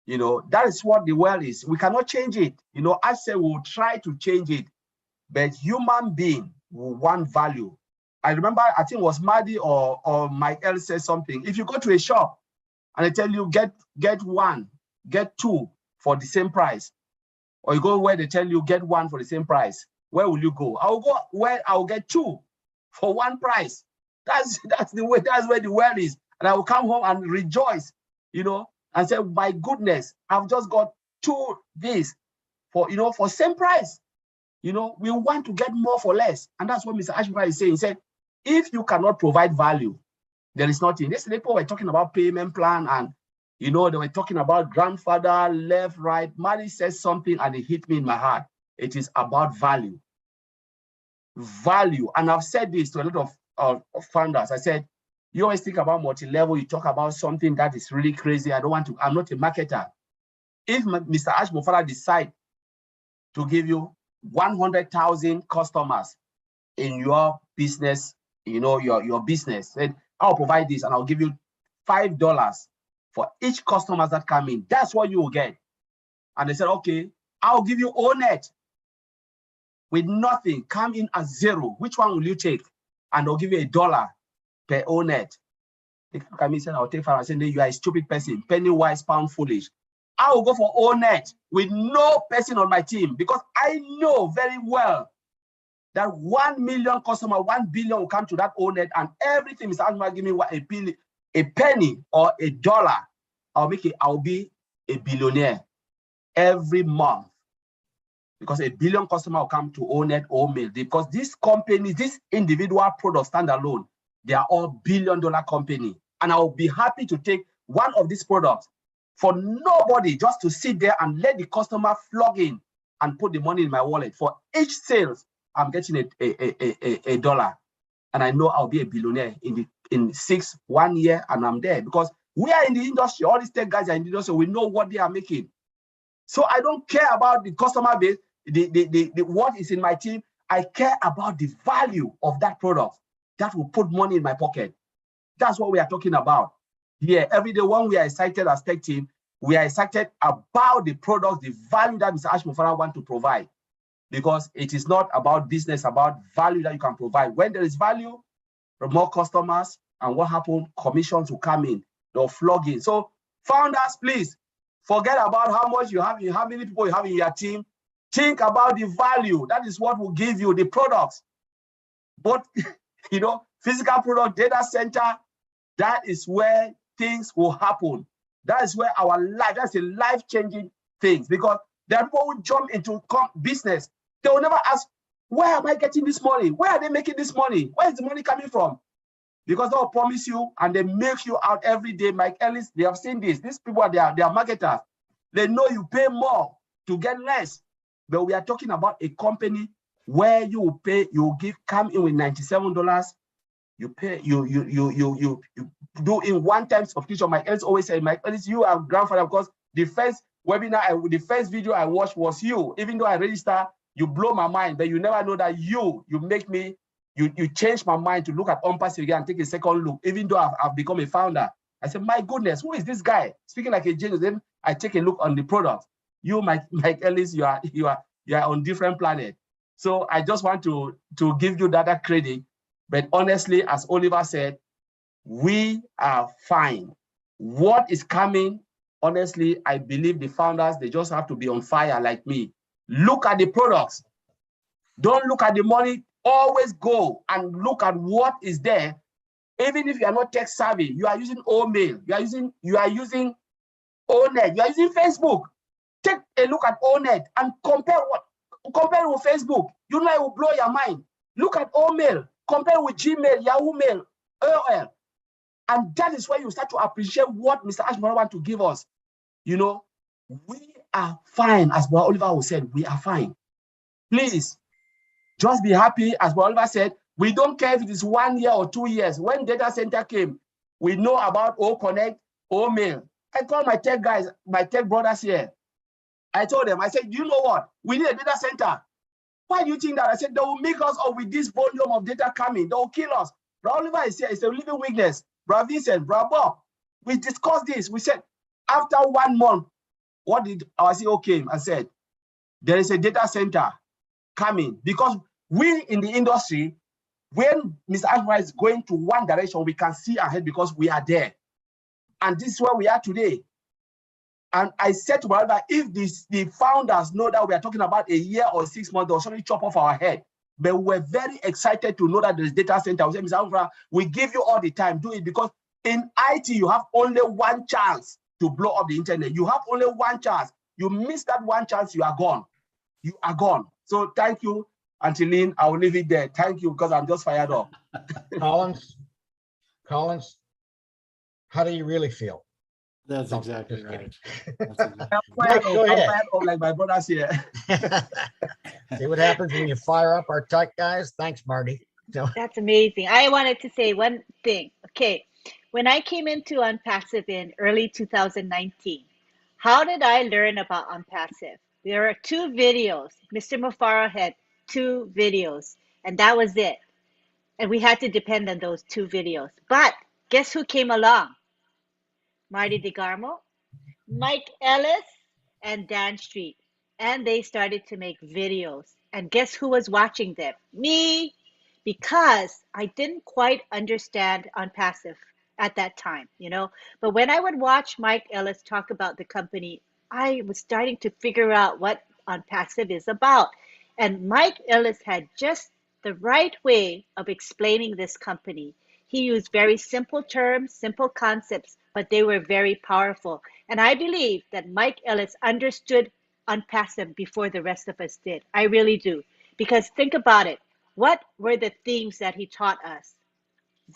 You know, that is what the world is. We cannot change it. You know, I say we'll try to change it, but human being will want value. I remember, I think it was Maddie or Mike L said something. If you go to a shop and they tell you get one, get two for the same price, or you go where they tell you get one for the same price, where will you go? I'll go where I'll get two for one price. That's the way. That's where the world is, and I will come home and rejoice, you know, and say, my goodness, I've just got two this for, you know, for same price. You know, we want to get more for less, and that's what Mr. Ashby is saying. He said, if you cannot provide value, there is nothing. This people were talking about payment plan, and you know, they were talking about grandfather, left, right. Mary says something and it hit me in my heart. It is about value. Value. And I've said this to a lot of founders. I said, you always think about multi-level, you talk about something that is really crazy. I'm not a marketer. If Mr. Ash Mofara decide to give you 100,000 customers in your business, you know, your business, said, I'll provide this and I'll give you $5 for each customer that come in. That's what you will get. And they said, okay, I'll give you ONET with nothing, come in at zero. Which one will you take? And they'll give you $1 per ONET. They come in and I'll take $5 and say, you are a stupid person, penny wise, pound foolish. I will go for ONET with no person on my team, because I know very well that 1 million customer, 1 billion will come to that ONET, and everything is asking give me a penny or $1. I'll be a billionaire every month, because a billion customer will come to ONET or mail, because these companies, this individual product standalone, they are all billion-dollar company. And I will be happy to take one of these products for nobody, just to sit there and let the customer plug in and put the money in my wallet. For each sales, I'm getting a $1. and I know I'll be a billionaire in 1 year, and I'm there because we are in the industry. All these tech guys are in the industry. We know what they are making. So I don't care about the customer base, the what is in my team. I care about the value of that product that will put money in my pocket. That's what we are talking about here. Every day when we are excited as tech team, we are excited about the product, the value that Mr. Ashmufara wants to provide, because it is not about business, about value that you can provide. When there is value, more customers, and what happened? Commissions will come in, they'll flog in. So founders, please forget about how much you have, how many people you have in your team. Think about the value. That is what will give you the products. But you know, physical product, data center, that is where things will happen. That is where our life, that's a life-changing thing, because there are people who jump into business. They will never ask, where am I getting this money? Where are they making this money? Where is the money coming from? Because they will promise you and they make you out every day. Mike Ellis, they have seen this. These people, they are marketers. They know you pay more to get less. But we are talking about a company where you will pay, you will come in with $97. You pay, you do in one-time subscription. Mike Ellis always said, Mike Ellis, you are grandfather, because the first webinar, the first video I watched was you. Even though I register, you blow my mind, but you never know that you make me, you change my mind to look at ONPASSIVE again and take a second look, even though I've become a founder. I said, my goodness, who is this guy? Speaking like a genius. Then I take a look on the product. You, Mike Ellis, you are on different planet. So I just want to give you that credit. But honestly, as Oliver said, we are fine. What is coming, honestly, I believe the founders, they just have to be on fire like me. Look at the products. Don't look at the money. Always go and look at what is there. Even if you are not tech savvy, you are using OMail, you are using ONET, you are using Facebook. Take a look at ONET and compare with Facebook. You know, it will blow your mind. Look at OMail, compare with Gmail, Yahoo Mail, AOL. And that is where you start to appreciate what Mr. Ashmore wants to give us. You know, we are fine, as Oliver said, we are fine. Please, just be happy, as Oliver said. We don't care if it is 1 year or 2 years. When data center came, we know about O-Connect, O-Mail. I called my tech guys, my tech brothers here. I told them, I said, do you know what? We need a data center. Why do you think that? I said, they will make us up with this volume of data coming. They will kill us. Bro Oliver is here. It's a living weakness. Bro Vincent, Bro Bob, we discussed this. We said, after 1 month, what did our CEO came and said? There is a data center coming, because we in the industry, when Mr. Ashmore is going to one direction, we can see ahead because we are there. And this is where we are today. And I said to my brother, if the founders know that we are talking about a year or 6 months, they'll suddenly chop off our head. But we're very excited to know that there's data center. We said, Mr. Ashmore, we give you all the time, do it, because in IT, you have only one chance to blow up the internet. You have only one chance. You miss that one chance, you are gone. You are gone. So thank you, Angeline. I will leave it there. Thank you, because I'm just fired up. Collins, how do you really feel? That's exactly right. Mike, go ahead. Like my brothers here. See what happens when you fire up our tech guys? Thanks, Marty. No. That's amazing. I wanted to say one thing. Okay, when I came into ONPASSIVE in early 2019, how did I learn about ONPASSIVE? There are 2 videos. Mr. Mufara had 2 videos, and that was it. And we had to depend on those 2 videos. But guess who came along? Marty DeGarmo, Mike Ellis, and Dan Street. And they started to make videos. And guess who was watching them? Me, because I didn't quite understand ONPASSIVE at that time, you know. But when I would watch Mike Ellis talk about the company, I was starting to figure out what ONPASSIVE is about. And Mike Ellis had just the right way of explaining this company. He used very simple terms, simple concepts, but they were very powerful. And I believe that Mike Ellis understood ONPASSIVE before the rest of us did. I really do. Because think about it. What were the themes that he taught us?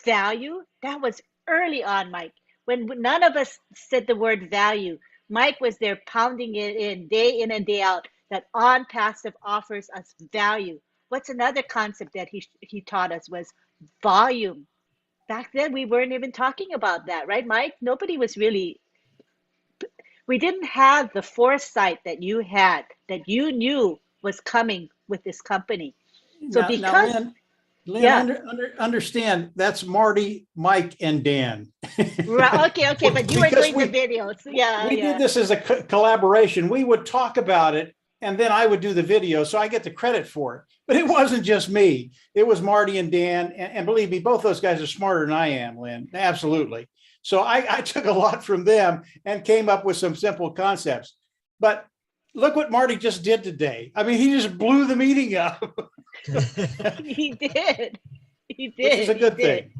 Value, that was early on, Mike. When none of us said the word value, Mike was there pounding it in and day out, that ONPASSIVE offers us value. What's another concept that he taught us was volume. Back then, we weren't even talking about that, right, Mike? Nobody was really, we didn't have the foresight that you had, that you knew was coming with this company. So Now, because, Lynn, understand that's Marty, Mike, and Dan. right, okay, but you were doing the videos. Yeah, we did this as a collaboration. We would talk about it, and then I would do the video, so I get the credit for it. But it wasn't just me. It was Marty and Dan, and believe me, both those guys are smarter than I am, Lynn, absolutely. So I took a lot from them and came up with some simple concepts. But look what Marty just did today. I mean, he just blew the meeting up. He did. Which is a good thing.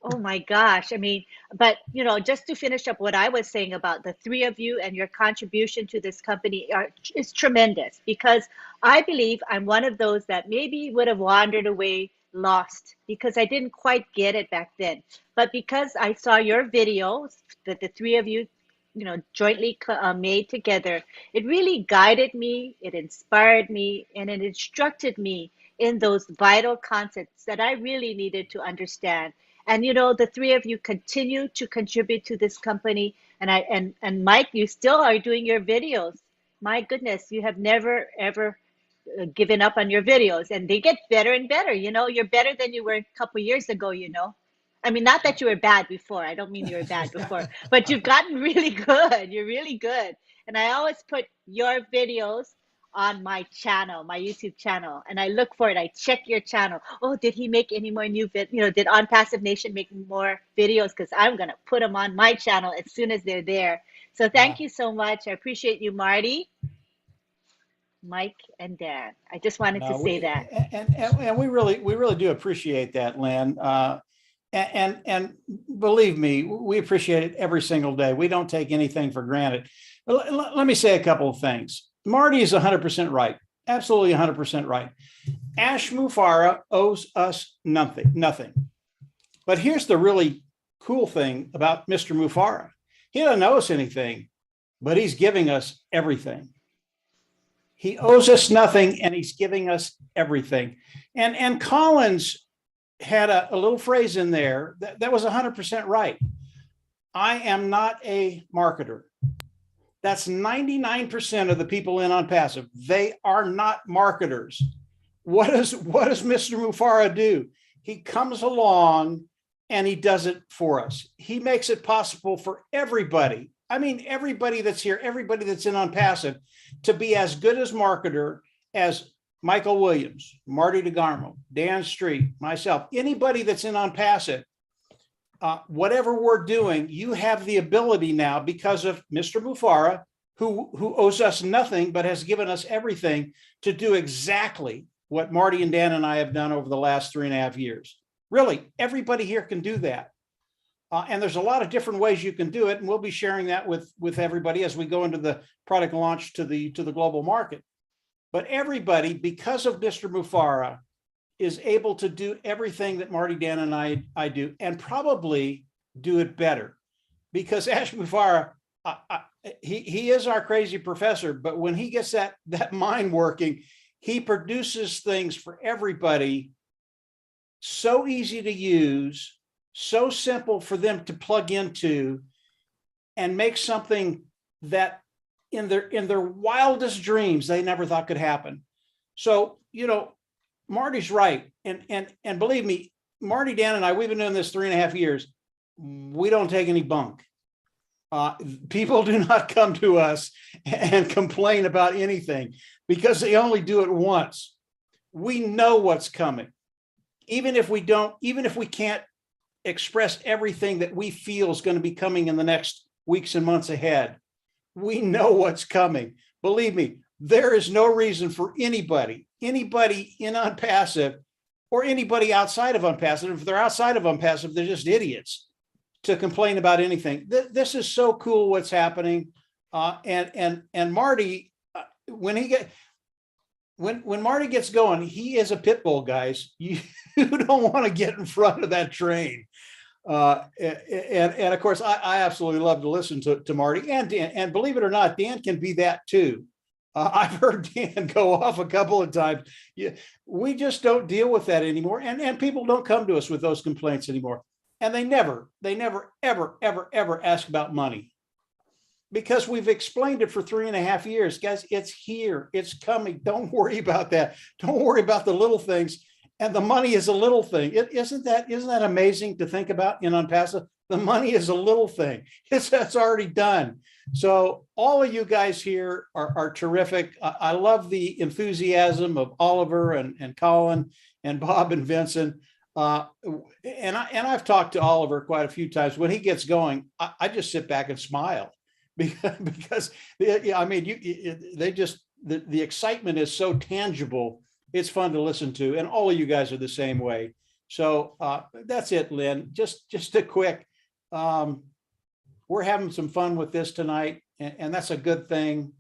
Oh my gosh. I mean, but you know, just to finish up what I was saying about the three of you and your contribution to this company is tremendous, because I believe I'm one of those that maybe would have wandered away lost because I didn't quite get it back then. But because I saw your videos that the three of you, you know, jointly made together, it really guided me, it inspired me, and it instructed me in those vital concepts that I really needed to understand. And you know, the three of you continue to contribute to this company. And Mike, you still are doing your videos. My goodness, you have never ever given up on your videos, and they get better and better. You know, you're better than you were a couple years ago. You know, I mean, not that you were bad before. I don't mean you were bad before, but you've gotten really good. You're really good. And I always put your videos on my channel, my YouTube channel, and I look for it. I check your channel. Oh, did he make any more new videos? You know, did ONPASSIVE Nation make more videos? Because I'm gonna put them on my channel as soon as they're there. So thank you so much. I appreciate you, Marty, Mike, and Dan. I just wanted to say that. And we really do appreciate that, Lynn. And believe me, we appreciate it every single day. We don't take anything for granted. Let me say a couple of things. Marty is 100% right. Absolutely 100% right. Ash Mufareh owes us nothing. But here's the really cool thing about Mr. Mufareh. He doesn't owe us anything, but he's giving us everything. He owes us nothing, and he's giving us everything. And Collins had a little phrase in there that was 100% right. I am not a marketer. That's 99% of the people in ONPASSIVE. They are not marketers. What does Mr. Mufareh do? He comes along and he does it for us. He makes it possible for everybody. I mean, everybody that's here, everybody that's in ONPASSIVE, to be as good as marketer as Michael Williams, Marty DeGarmo, Dan Street, myself, anybody that's in ONPASSIVE. Whatever we're doing, you have the ability now, because of Mr. Mufareh, who owes us nothing but has given us everything, to do exactly what Marty and Dan and I have done over the last 3.5 years. Really, everybody here can do that. And there's a lot of different ways you can do it, and we'll be sharing that with everybody as we go into the product launch to the global market. But everybody, because of Mr. Mufareh, is able to do everything that Marty, Dan, and I do, and probably do it better. Because Ash Mufareh, he is our crazy professor, but when he gets that mind working, he produces things for everybody so easy to use, so simple for them to plug into, and make something that in their wildest dreams they never thought could happen. So, you know, Marty's right. And believe me, Marty, Dan, and I, we've been doing this 3.5 years. We don't take any bunk. People do not come to us and complain about anything because they only do it once. We know what's coming. Even if we can't express everything that we feel is going to be coming in the next weeks and months ahead, we know what's coming. Believe me, there is no reason for anybody in ONPASSIVE or anybody outside of ONPASSIVE, if they're outside of ONPASSIVE, they're just idiots, to complain about anything. This is so cool what's happening. And Marty, when Marty gets going, he is a pit bull, guys. You don't want to get in front of that train. And of course, I absolutely love to listen to Marty and Dan. And believe it or not, Dan can be that too. I've heard Dan go off a couple of times. Yeah, we just don't deal with that anymore. And people don't come to us with those complaints anymore. And they never, ever ask about money, because we've explained it for 3.5 years. Guys, it's here, it's coming. Don't worry about that. Don't worry about the little things. And the money is a little thing. Isn't that amazing to think about in ONPASSIVE? The money is a little thing. That's already done. So all of you guys here are terrific. I love the enthusiasm of Oliver and Colin and Bob and Vincent. And I've talked to Oliver quite a few times. When he gets going, I just sit back and smile because I mean, the excitement is so tangible. It's fun to listen to, and all of you guys are the same way. So that's it, Lynn. Just a quick. We're having some fun with this tonight, and that's a good thing.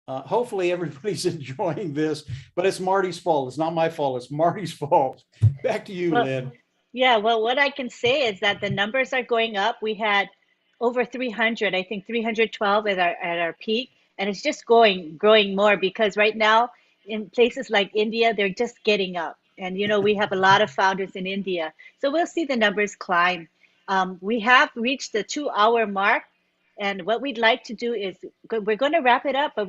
Hopefully everybody's enjoying this, but it's Marty's fault. It's not my fault. It's Marty's fault. Back to you, Lynn. Yeah, well, what I can say is that the numbers are going up. We had over 300, I think 312 at our peak, and it's just growing more, because right now in places like India, they're just getting up. And, you know, we have a lot of founders in India. So we'll see the numbers climb. We have reached the 2-hour mark. And what we'd like to do is, we're going to wrap it up, but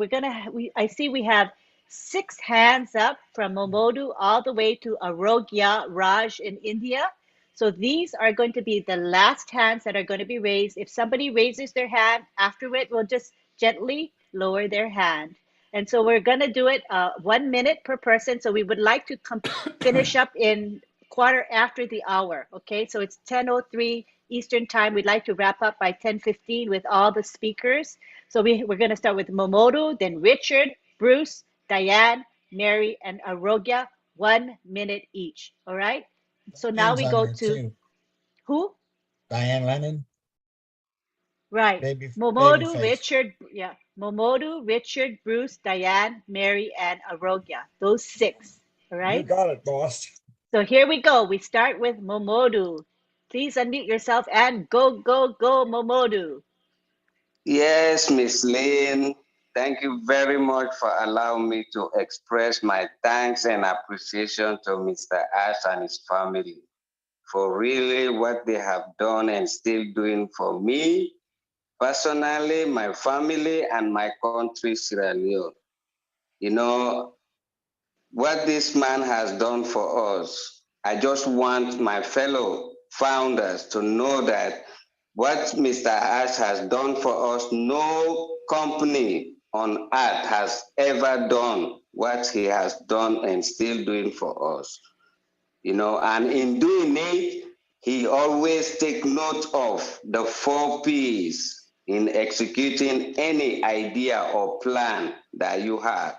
I see we have 6 hands up from Momodu all the way to Arogya Raj in India. So these are going to be the last hands that are going to be raised. If somebody raises their hand after it, we'll just gently lower their hand. And so we're going to do it 1 minute per person. So we would like to finish up in quarter after the hour. Okay, so it's 10:03 Eastern time. We'd like to wrap up by 10:15 with all the speakers. So we're going to start with Momodu, then Richard, Bruce, Diane, Mary, and Arogya, 1 minute each. All right. So now we go to who? Diane Lennon. Right. Momodu, Richard, yeah. Momodu, Richard, Bruce, Diane, Mary, and Arogya. Those 6. All right. You got it, boss. So here we go. We start with Momodu. Please unmute yourself and go, Momodu. Yes, Miss Lynn. Thank you very much for allowing me to express my thanks and appreciation to Mr. Ash and his family for really what they have done and still doing for me, personally, my family, and my country, Sierra Leone. You know, what this man has done for us, I just want my fellow founders to know that what Mr. Ash has done for us, no company on earth has ever done what he has done and still doing for us. You know, and in doing it, he always take note of the 4 P's in executing any idea or plan that you have.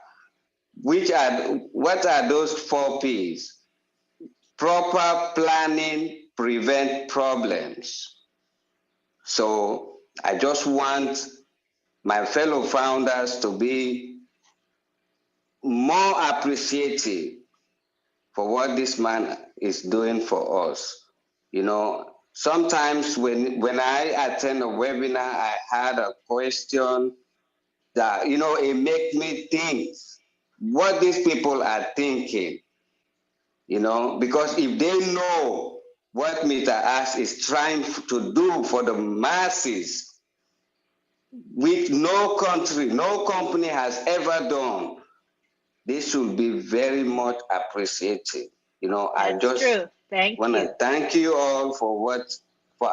What are those 4 P's? Proper planning prevent problems. So I just want my fellow founders to be more appreciative for what this man is doing for us. You know, sometimes when I attend a webinar, I had a question that, you know, it makes me think what these people are thinking, you know, because if they know what Mr. Ash is trying to do for the masses, which no country, no company has ever done, this should be very much appreciated. You know, I just want to thank you all for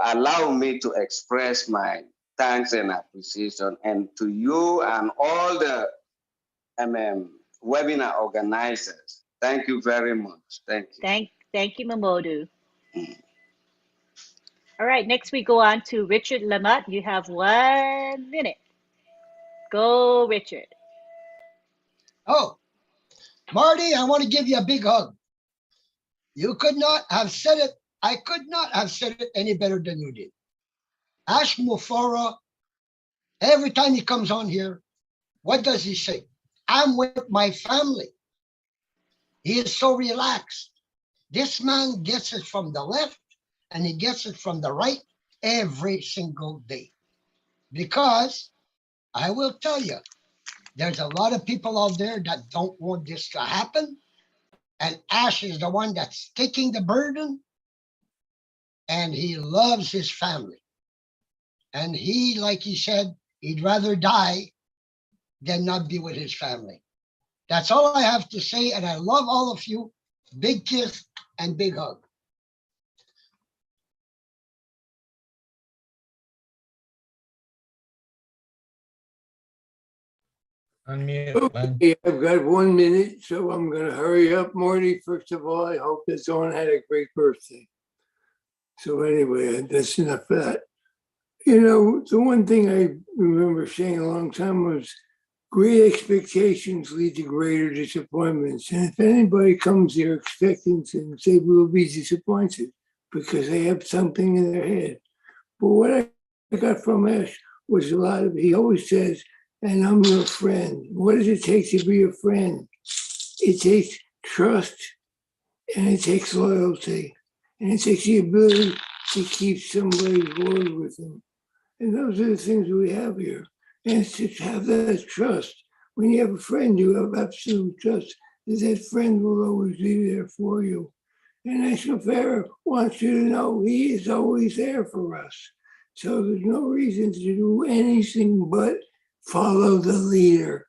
allowing me to express my thanks and appreciation, and to you and all the webinar organizers. Thank you very much. Thank you. Thank you, Momodu. All right, next we go on to Richard Lamotte. You have 1 minute. Go, Richard. Oh, Marty, I want to give you a big hug. You could not have said it. I could not have said it any better than you did. Ash Mufara, every time he comes on here, what does he say? I'm with my family. He is so relaxed. This man gets it from the left and he gets it from the right every single day. Because I will tell you, There's a lot of people out there that don't want this to happen. And Ash is the one that's taking the burden. And he loves his family. And he, like he said, he'd rather die than not be with his family. That's all I have to say. And I love all of you. Big kiss and big hug. Unmute. Okay, I've got 1 minute, so I'm going to hurry up. Marty, first of all, I hope that Dawn had a great birthday. So anyway, that's enough of that. You know, the one thing I remember saying a long time was great expectations lead to greater disappointments. And if anybody comes here expecting to say we'll be disappointed because they have something in their head. But what I got from Ash was a lot of, he always says, and I'm your friend. What does it take to be a friend? It takes trust, and it takes loyalty, and it takes the ability to keep somebody's word with them. And those are the things we have here. And it's to have that trust. When you have a friend, you have absolute trust that that friend will always be there for you. And National Fair wants you to know he is always there for us. So there's no reason to do anything but follow the leader.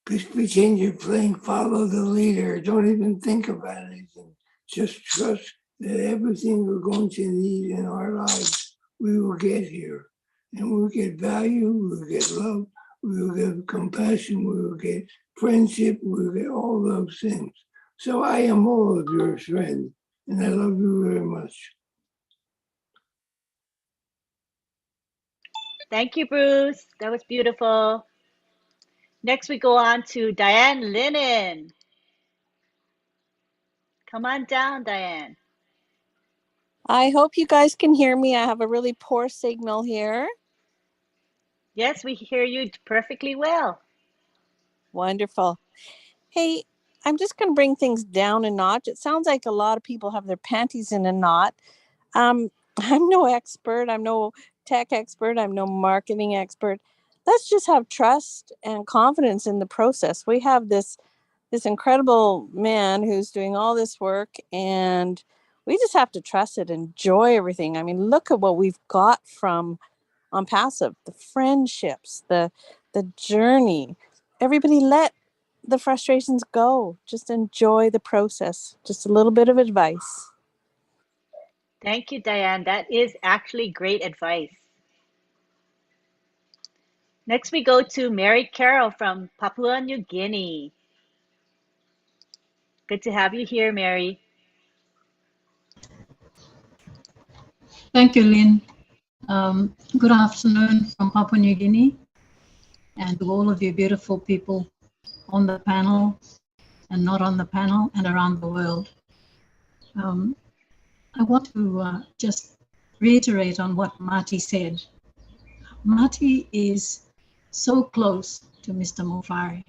Just pretend you're playing follow the leader. Don't even think about anything. Just trust that everything we're going to need in our lives, we will get here. And we will get value, we will get love, we will get compassion, we will get friendship, we will get all those things. So I am all of your friend, and I love you very much. Thank you, Bruce. That was beautiful. Next, we go on to Diane Lennon. Come on down, Diane. I hope you guys can hear me. I have a really poor signal here. Yes, we hear you perfectly well. Wonderful. Hey, I'm just going to bring things down a notch. It sounds like a lot of people have their panties in a knot. I'm no expert. I'm no tech expert. I'm no marketing expert. Let's just have trust and confidence in the process. We have this incredible man who's doing all this work, and we just have to trust it, enjoy everything. I mean, look at what we've got from ONPASSIVE, the friendships, the journey. Everybody let the frustrations go. Just enjoy the process. Just a little bit of advice. Thank you, Diane. That is actually great advice. Next, we go to Mary Carroll from Papua New Guinea. Good to have you here, Mary. Thank you, Lynn. Good afternoon from Papua New Guinea, and to all of you beautiful people on the panel and not on the panel and around the world. I want to just reiterate on what Marty said. Marty is so close to Mr. Mufari,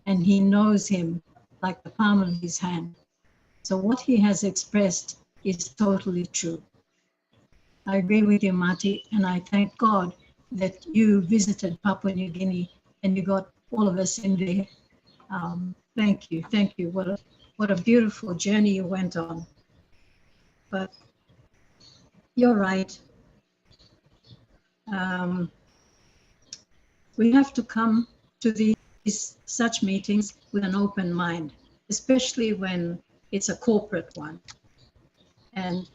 and he knows him like the palm of his hand. So what he has expressed is totally true. I agree with you, Marty, and I thank God that you visited Papua New Guinea and you got all of us in there. Thank you, thank you. What a beautiful journey you went on. But you're right. We have to come to these such meetings with an open mind, especially when it's a corporate one. And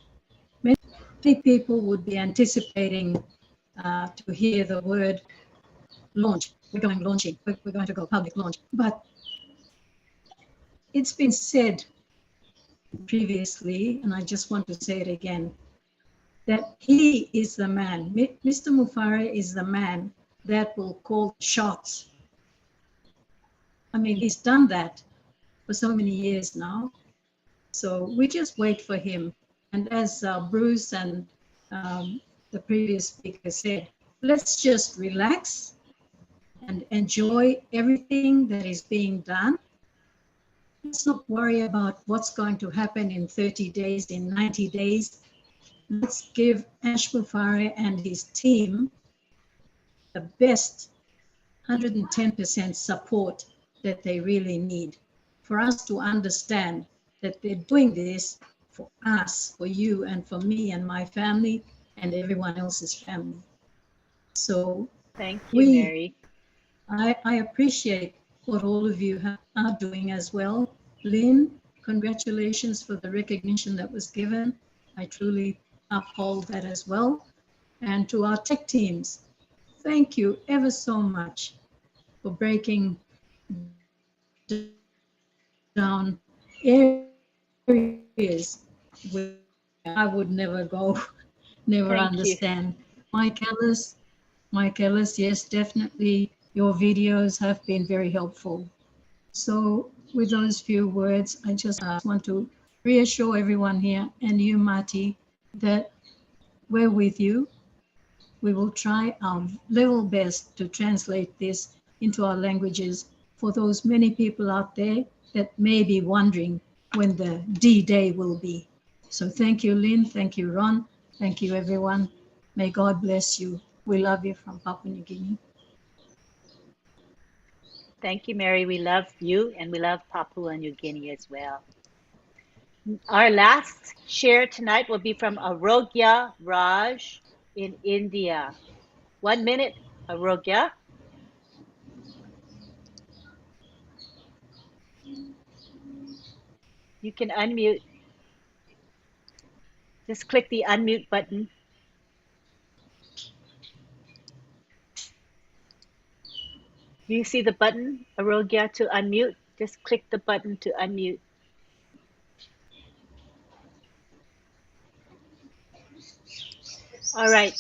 many people would be anticipating to hear the word launch. We're going launching. We're going to go public launch. But it's been said previously, and I just want to say it again, that he is the man. Mr. Mufari is the man that will call shots. I mean, he's done that for so many years now. So we just wait for him. And as Bruce and the previous speaker said, let's just relax and enjoy everything that is being done. Let's not worry about what's going to happen in 30 days, in 90 days. Let's give Ash Mufari and his team the best 110% support that they really need, for us to understand that they're doing this for us, for you, and for me and my family and everyone else's family. So thank you, Mary. I appreciate what all of you are doing as well. Lynn, congratulations for the recognition that was given. I truly uphold that as well. And to our tech teams, thank you ever so much for breaking down areas where I would never go, never Thank you. understand. Mike Ellis, yes, definitely your videos have been very helpful. So with those few words, I just want to reassure everyone here and you, Marty, that we're with you. We will try our level best to translate this into our languages for those many people out there that may be wondering when the D-Day will be. So thank you, Lynn. Thank you, Ron. Thank you, everyone. May God bless you. We love you from Papua New Guinea. Thank you, Mary. We love you and we love Papua New Guinea as well. Our last share tonight will be from Arogya Raj in India. 1 minute, Arogya. You can unmute. Just click the unmute button. Do you see the button, Arogya, to unmute? Just click the button to unmute. All right.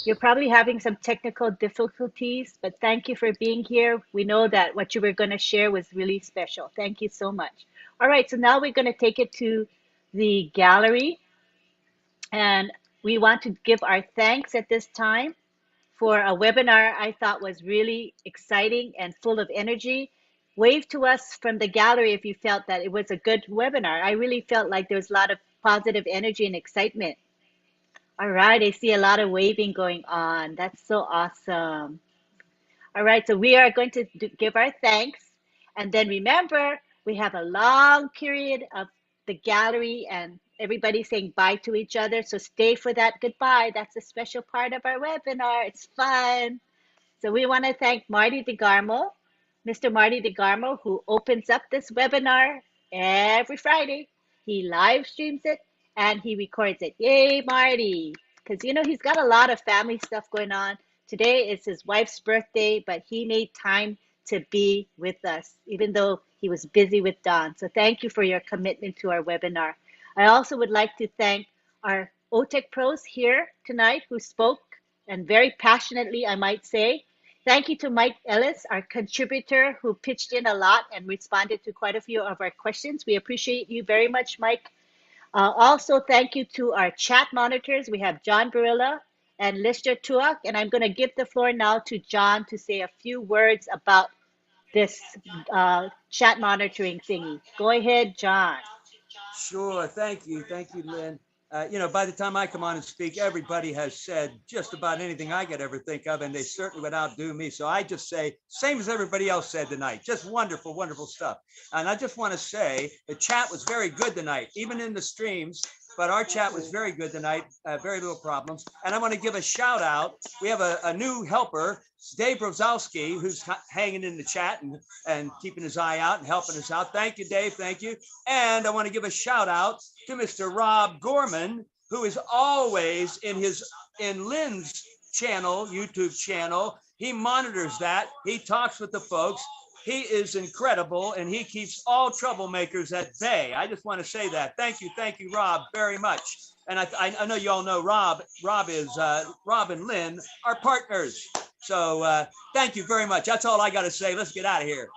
You're probably having some technical difficulties, but thank you for being here. We know that what you were going to share was really special. Thank you so much. All right, so now we're going to take it to the gallery. And we want to give our thanks at this time for a webinar I thought was really exciting and full of energy. Wave to us from the gallery if you felt that it was a good webinar. I really felt like there was a lot of positive energy and excitement. All right, I see a lot of waving going on. That's so awesome. All right, so we are going to give our thanks. And then remember, we have a long period of the gallery and everybody saying bye to each other. So stay for that goodbye. That's a special part of our webinar. It's fun. So we want to thank Marty DeGarmo, Mr. Marty DeGarmo, who opens up this webinar every Friday. He live streams it and he records it. Yay, Marty. Because, you know, he's got a lot of family stuff going on. Today is his wife's birthday, but he made time to be with us, even though he was busy with Dawn. So thank you for your commitment to our webinar. I also would like to thank our OTEC pros here tonight who spoke, and very passionately, I might say. Thank you to Mike Ellis, our contributor, who pitched in a lot and responded to quite a few of our questions. We appreciate you very much, Mike. Also, thank you to our chat monitors. We have John Barilla and Lister Tuak, and I'm going to give the floor now to John to say a few words about this chat monitoring thingy. Go ahead, John. Sure. Thank you, Lynn. You know, by the time I come on and speak, everybody has said just about anything I could ever think of, and they certainly would outdo me. So I just say, same as everybody else said tonight, just wonderful, wonderful stuff. And I just want to say the chat was very good tonight, even in the streams. But our chat was very good tonight, very little problems. And I want to give a shout out. We have a new helper, Dave Brozowski, who's hanging in the chat and keeping his eye out and helping us out. Thank you, Dave. Thank you. And I want to give a shout out to Mr. Rob Gorman, who is always in Lynn's channel, YouTube channel. He monitors that. He talks with the folks. He is incredible, and he keeps all troublemakers at bay. I just want to say that. Thank you, Rob, very much. And I know you all know Rob. Rob and Lynn are partners. So thank you very much. That's all I got to say. Let's get out of here.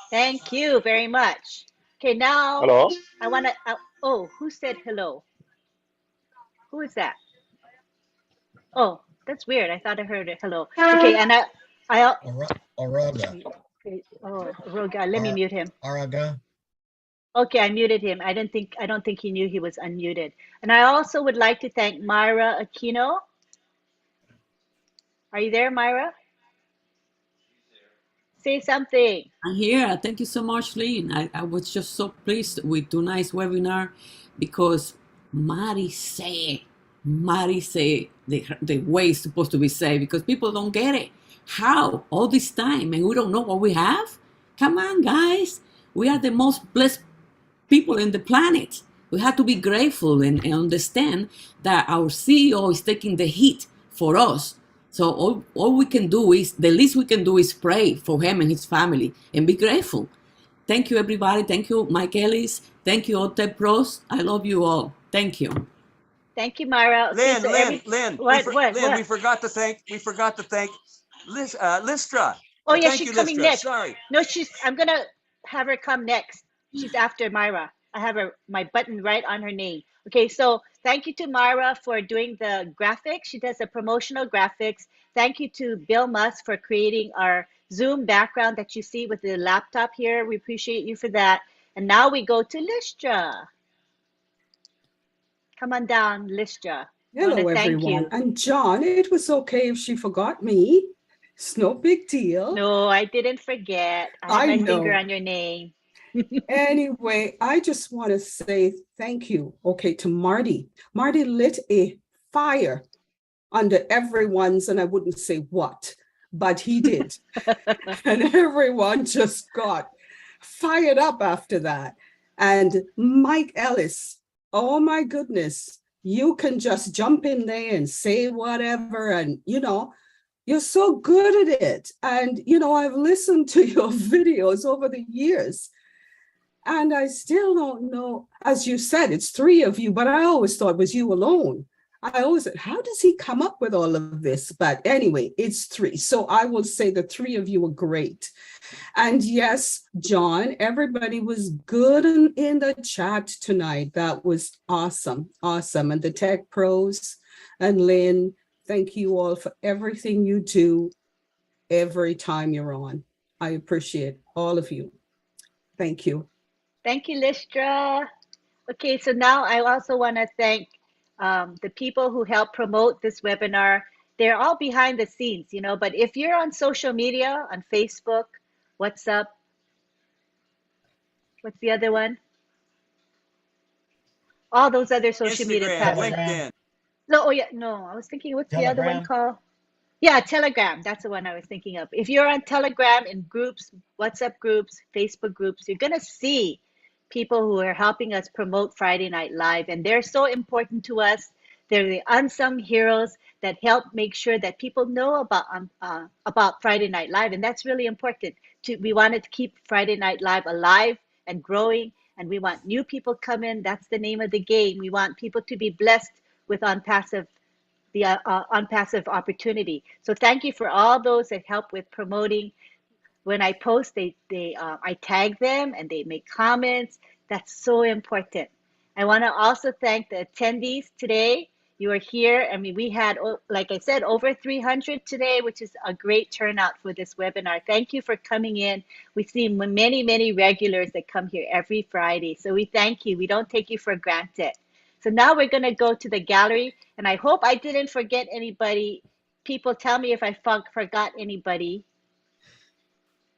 Thank you very much. Okay, now Hello. I want to. Oh, who said hello? Who is that? Oh, that's weird. I thought I heard a hello. Okay, and Araga. Oh, Roga, let me mute him. Araga. Okay, I muted him. I don't think he knew he was unmuted. And I also would like to thank Myra Aquino. Are you there, Myra? say something. I'm here. Thank you so much, Lynn. I was just so pleased with tonight's webinar because Mari said the way it's supposed to be said because people don't get it. How? All this time and we don't know what we have? Come on, guys. We are the most blessed people in the planet. We have to be grateful and understand that our CEO is taking the heat for us. So all we can do is, the least we can do is pray for him and his family and be grateful. Thank you, everybody. Thank you, Mike Ellis. Thank you, Otep Pros. I love you all. Thank you. Thank you, Myra. Okay, Lynn, what? we forgot to thank Listra. Oh yeah, Thank she's you, coming Listra. next. Sorry. No, I'm gonna have her come next. She's after Myra. I have my button right on her name. Okay, so thank you to Myra for doing the graphics. She does the promotional graphics. Thank you to Bill Musk for creating our Zoom background that you see with the laptop here. We appreciate you for that. And now we go to Listra. Come on down, Listra. Hello, everyone. And John, it was okay if she forgot me. It's no big deal. No, I didn't forget. I had my finger on your name. Anyway, I just want to say thank you, okay, to Marty. Marty lit a fire under everyone's, and I wouldn't say what, but he did. And everyone just got fired up after that. And Mike Ellis, oh my goodness, you can just jump in there and say whatever, and you're so good at it. And I've listened to your videos over the years, and I still don't know, as you said, it's 3 of you, but I always thought it was you alone. I always said, how does he come up with all of this? But anyway, it's 3. So I will say the 3 of you are great. And yes, John, everybody was good in the chat tonight. That was awesome. Awesome. And the Tech Pros and Lynn, thank you all for everything you do every time you're on. I appreciate all of you. Thank you. Thank you, Listra. Okay, so now I also want to thank the people who help promote this webinar. They're all behind the scenes, but if you're on social media, on Facebook, what's up? What's the other one? All those other social media platforms. LinkedIn. No, I was thinking, what's the other one called? Yeah, Telegram. That's the one I was thinking of. If you're on Telegram in groups, WhatsApp groups, Facebook groups, you're going to see people who are helping us promote Friday Night Live. And they're so important to us. They're the unsung heroes that help make sure that people know about Friday Night Live. And that's really important. We wanted to keep Friday Night Live alive and growing. And we want new people come in. That's the name of the game. We want people to be blessed with ONPASSIVE, the ONPASSIVE opportunity. So thank you for all those that help with promoting. When I post, I tag them and they make comments. That's so important. I want to also thank the attendees today. You are here. I mean, we had, like I said, over 300 today, which is a great turnout for this webinar. Thank you for coming in. We see many, many regulars that come here every Friday. So we thank you. We don't take you for granted. So now we're going to go to the gallery. And I hope I didn't forget anybody. People tell me if I forgot anybody.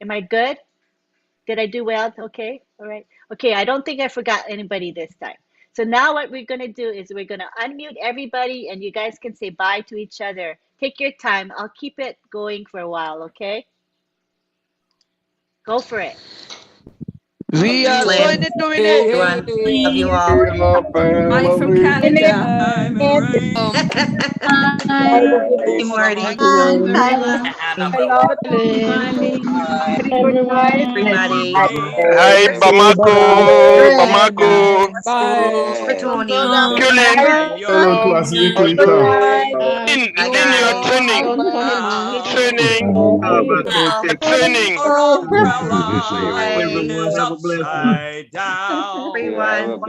Am I good? Did I do well? Okay. All right. Okay. I don't think I forgot anybody this time. So now what we're going to do is we're going to unmute everybody and you guys can say bye to each other. Take your time. I'll keep it going for a while. Okay. Go for it. We are going to dominate. Love you all. Bye from Canada. Hey, Marty. Hello, Everybody. Hi, Bamako. Bamako. Hello to Asiliku Ita. In your training. Everyone have a blessed upside down. Everyone.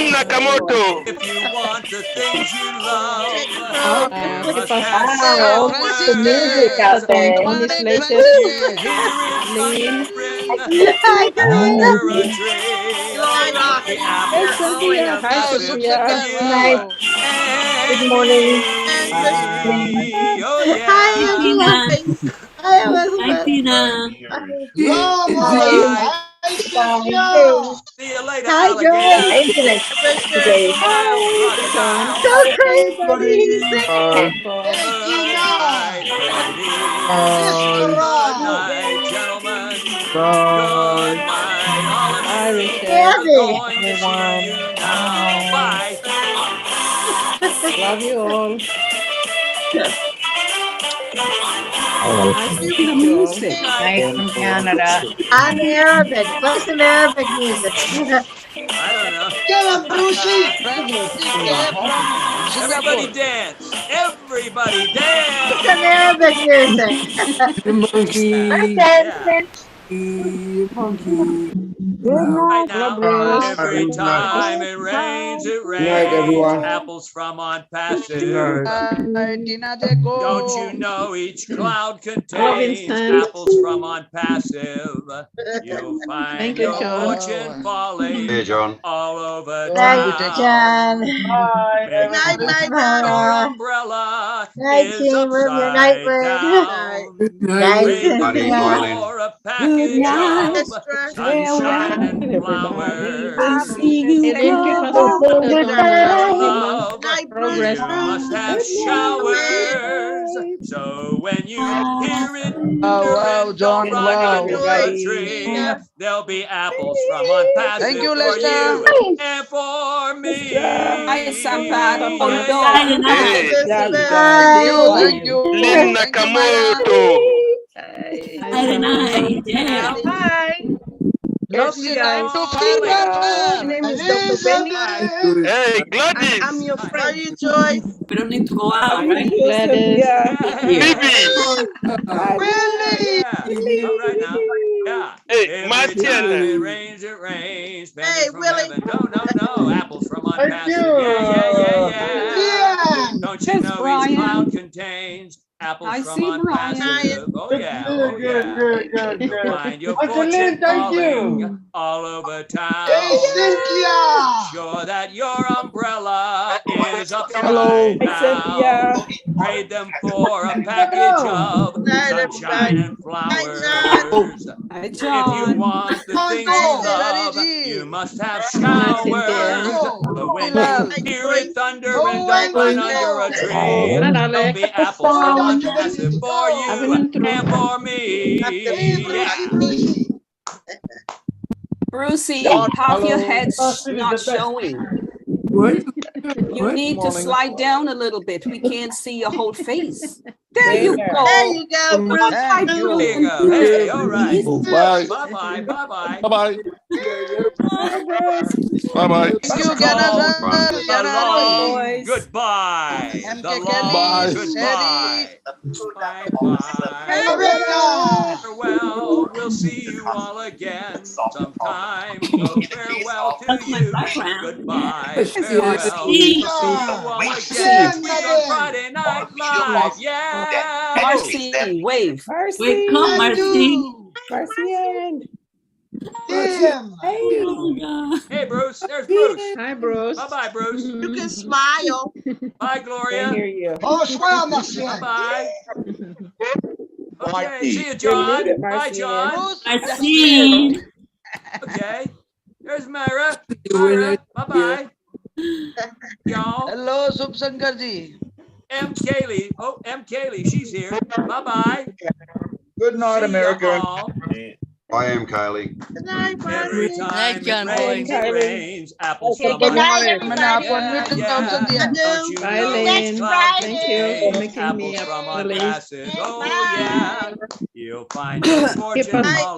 Nakamoto. If you want the things you love, Look at the music out there. On his latest lean. Hey, Cynthia. Hi, Cynthia. Good morning. Oh yeah. Hi, Tina. Hi, Hi, Tina. See you later, Hi, alligator. Joy. Wild crocodile. So crazy. Night, ladies. Good night, gentlemen. Good night, all of you. We're going to see you now. Bye. Love you all. I see the music. Night from Canada. I'm Arabic. What's some Arabic music? I don't know. Get him, Brucey. Everybody dance. Everybody dance. Some Arabic music. The monkey. Yeah. Monkey. Right now, Bruce. every time it rains, night, everyone. apples from ONPASSIVE. Don't you know each cloud contains Vincent. apples from ONPASSIVE? You'll find Thank you, your John. fortune falling all over Thank you, town. John. Make Night, sure night, your night. umbrella Night, is team. Love your night, upside Red. down. Night, Trade them Cynthia. for a package of sunshine and flowers. I see you If you love, Progress. you must have showers. So when you hear it, John, right under a tree, there'll be apples from ONPASSIVE for you and for me. Hi, Sampan. Thank you. Lynn Nakamoto. Friday night. Yeah. Lovely guys. My name is Dr. Benny. Hey, Gladys. I'm your friend. How are you, Joy? We don't need to go out, right? Gladys. Libby. Yeah. All right now. Yeah. Hey, Every Martin. time it rains, pennies from heaven. No. Apples from ONPASSIVE. Yeah. Don't you know each cloud contains apples from ONPASSIVE? Oh yeah. You'll find your fortune falling all over town. Sure that your umbrella is upside down. Trade them for a package of sunshine and flowers. If you want the things you love, you must have showers. But when you hear it thunder and don't run under a tree, there'll be apples from ONPASSIVE for you and for me. Yeah. Brucey, half your head's not showing. What? You need to slide down a little bit. We can't see your whole face. There you go. There you go, Bruce. There you go. Hey, all right. Bye. Bye-bye. Bye-bye. Bye-bye. Bye-bye. Goodbye. The long goodbye. Bye-bye. Farewell. We'll see you all again sometime. So farewell to you. Goodbye. Farewell. We'll see you all again next week on Friday Night Live. Yeah. Marcy, wave. Wait, come, Marcy. Hey, Bruce. There's Bruce. Hi, Bruce. Bye-bye, Bruce. You can smile. Bye, Gloria. Bye-bye. Okay, see you, John. Bye, John. Marcy. Okay. There's Myra. Bye-bye. Y'all. Hello, Subshankarji. M. Kaylee. Oh, M. Kaylee. She's here. Bye-bye. Good night, America. I am Kylie. Every time it rains, apples Okay, from good night, ONPASSIVE. everybody. Don't you Bye, know Lynn. each cloud Thank you for contains making me apples up from early. ONPASSIVE. Oh yeah, you'll find your fortune us- falling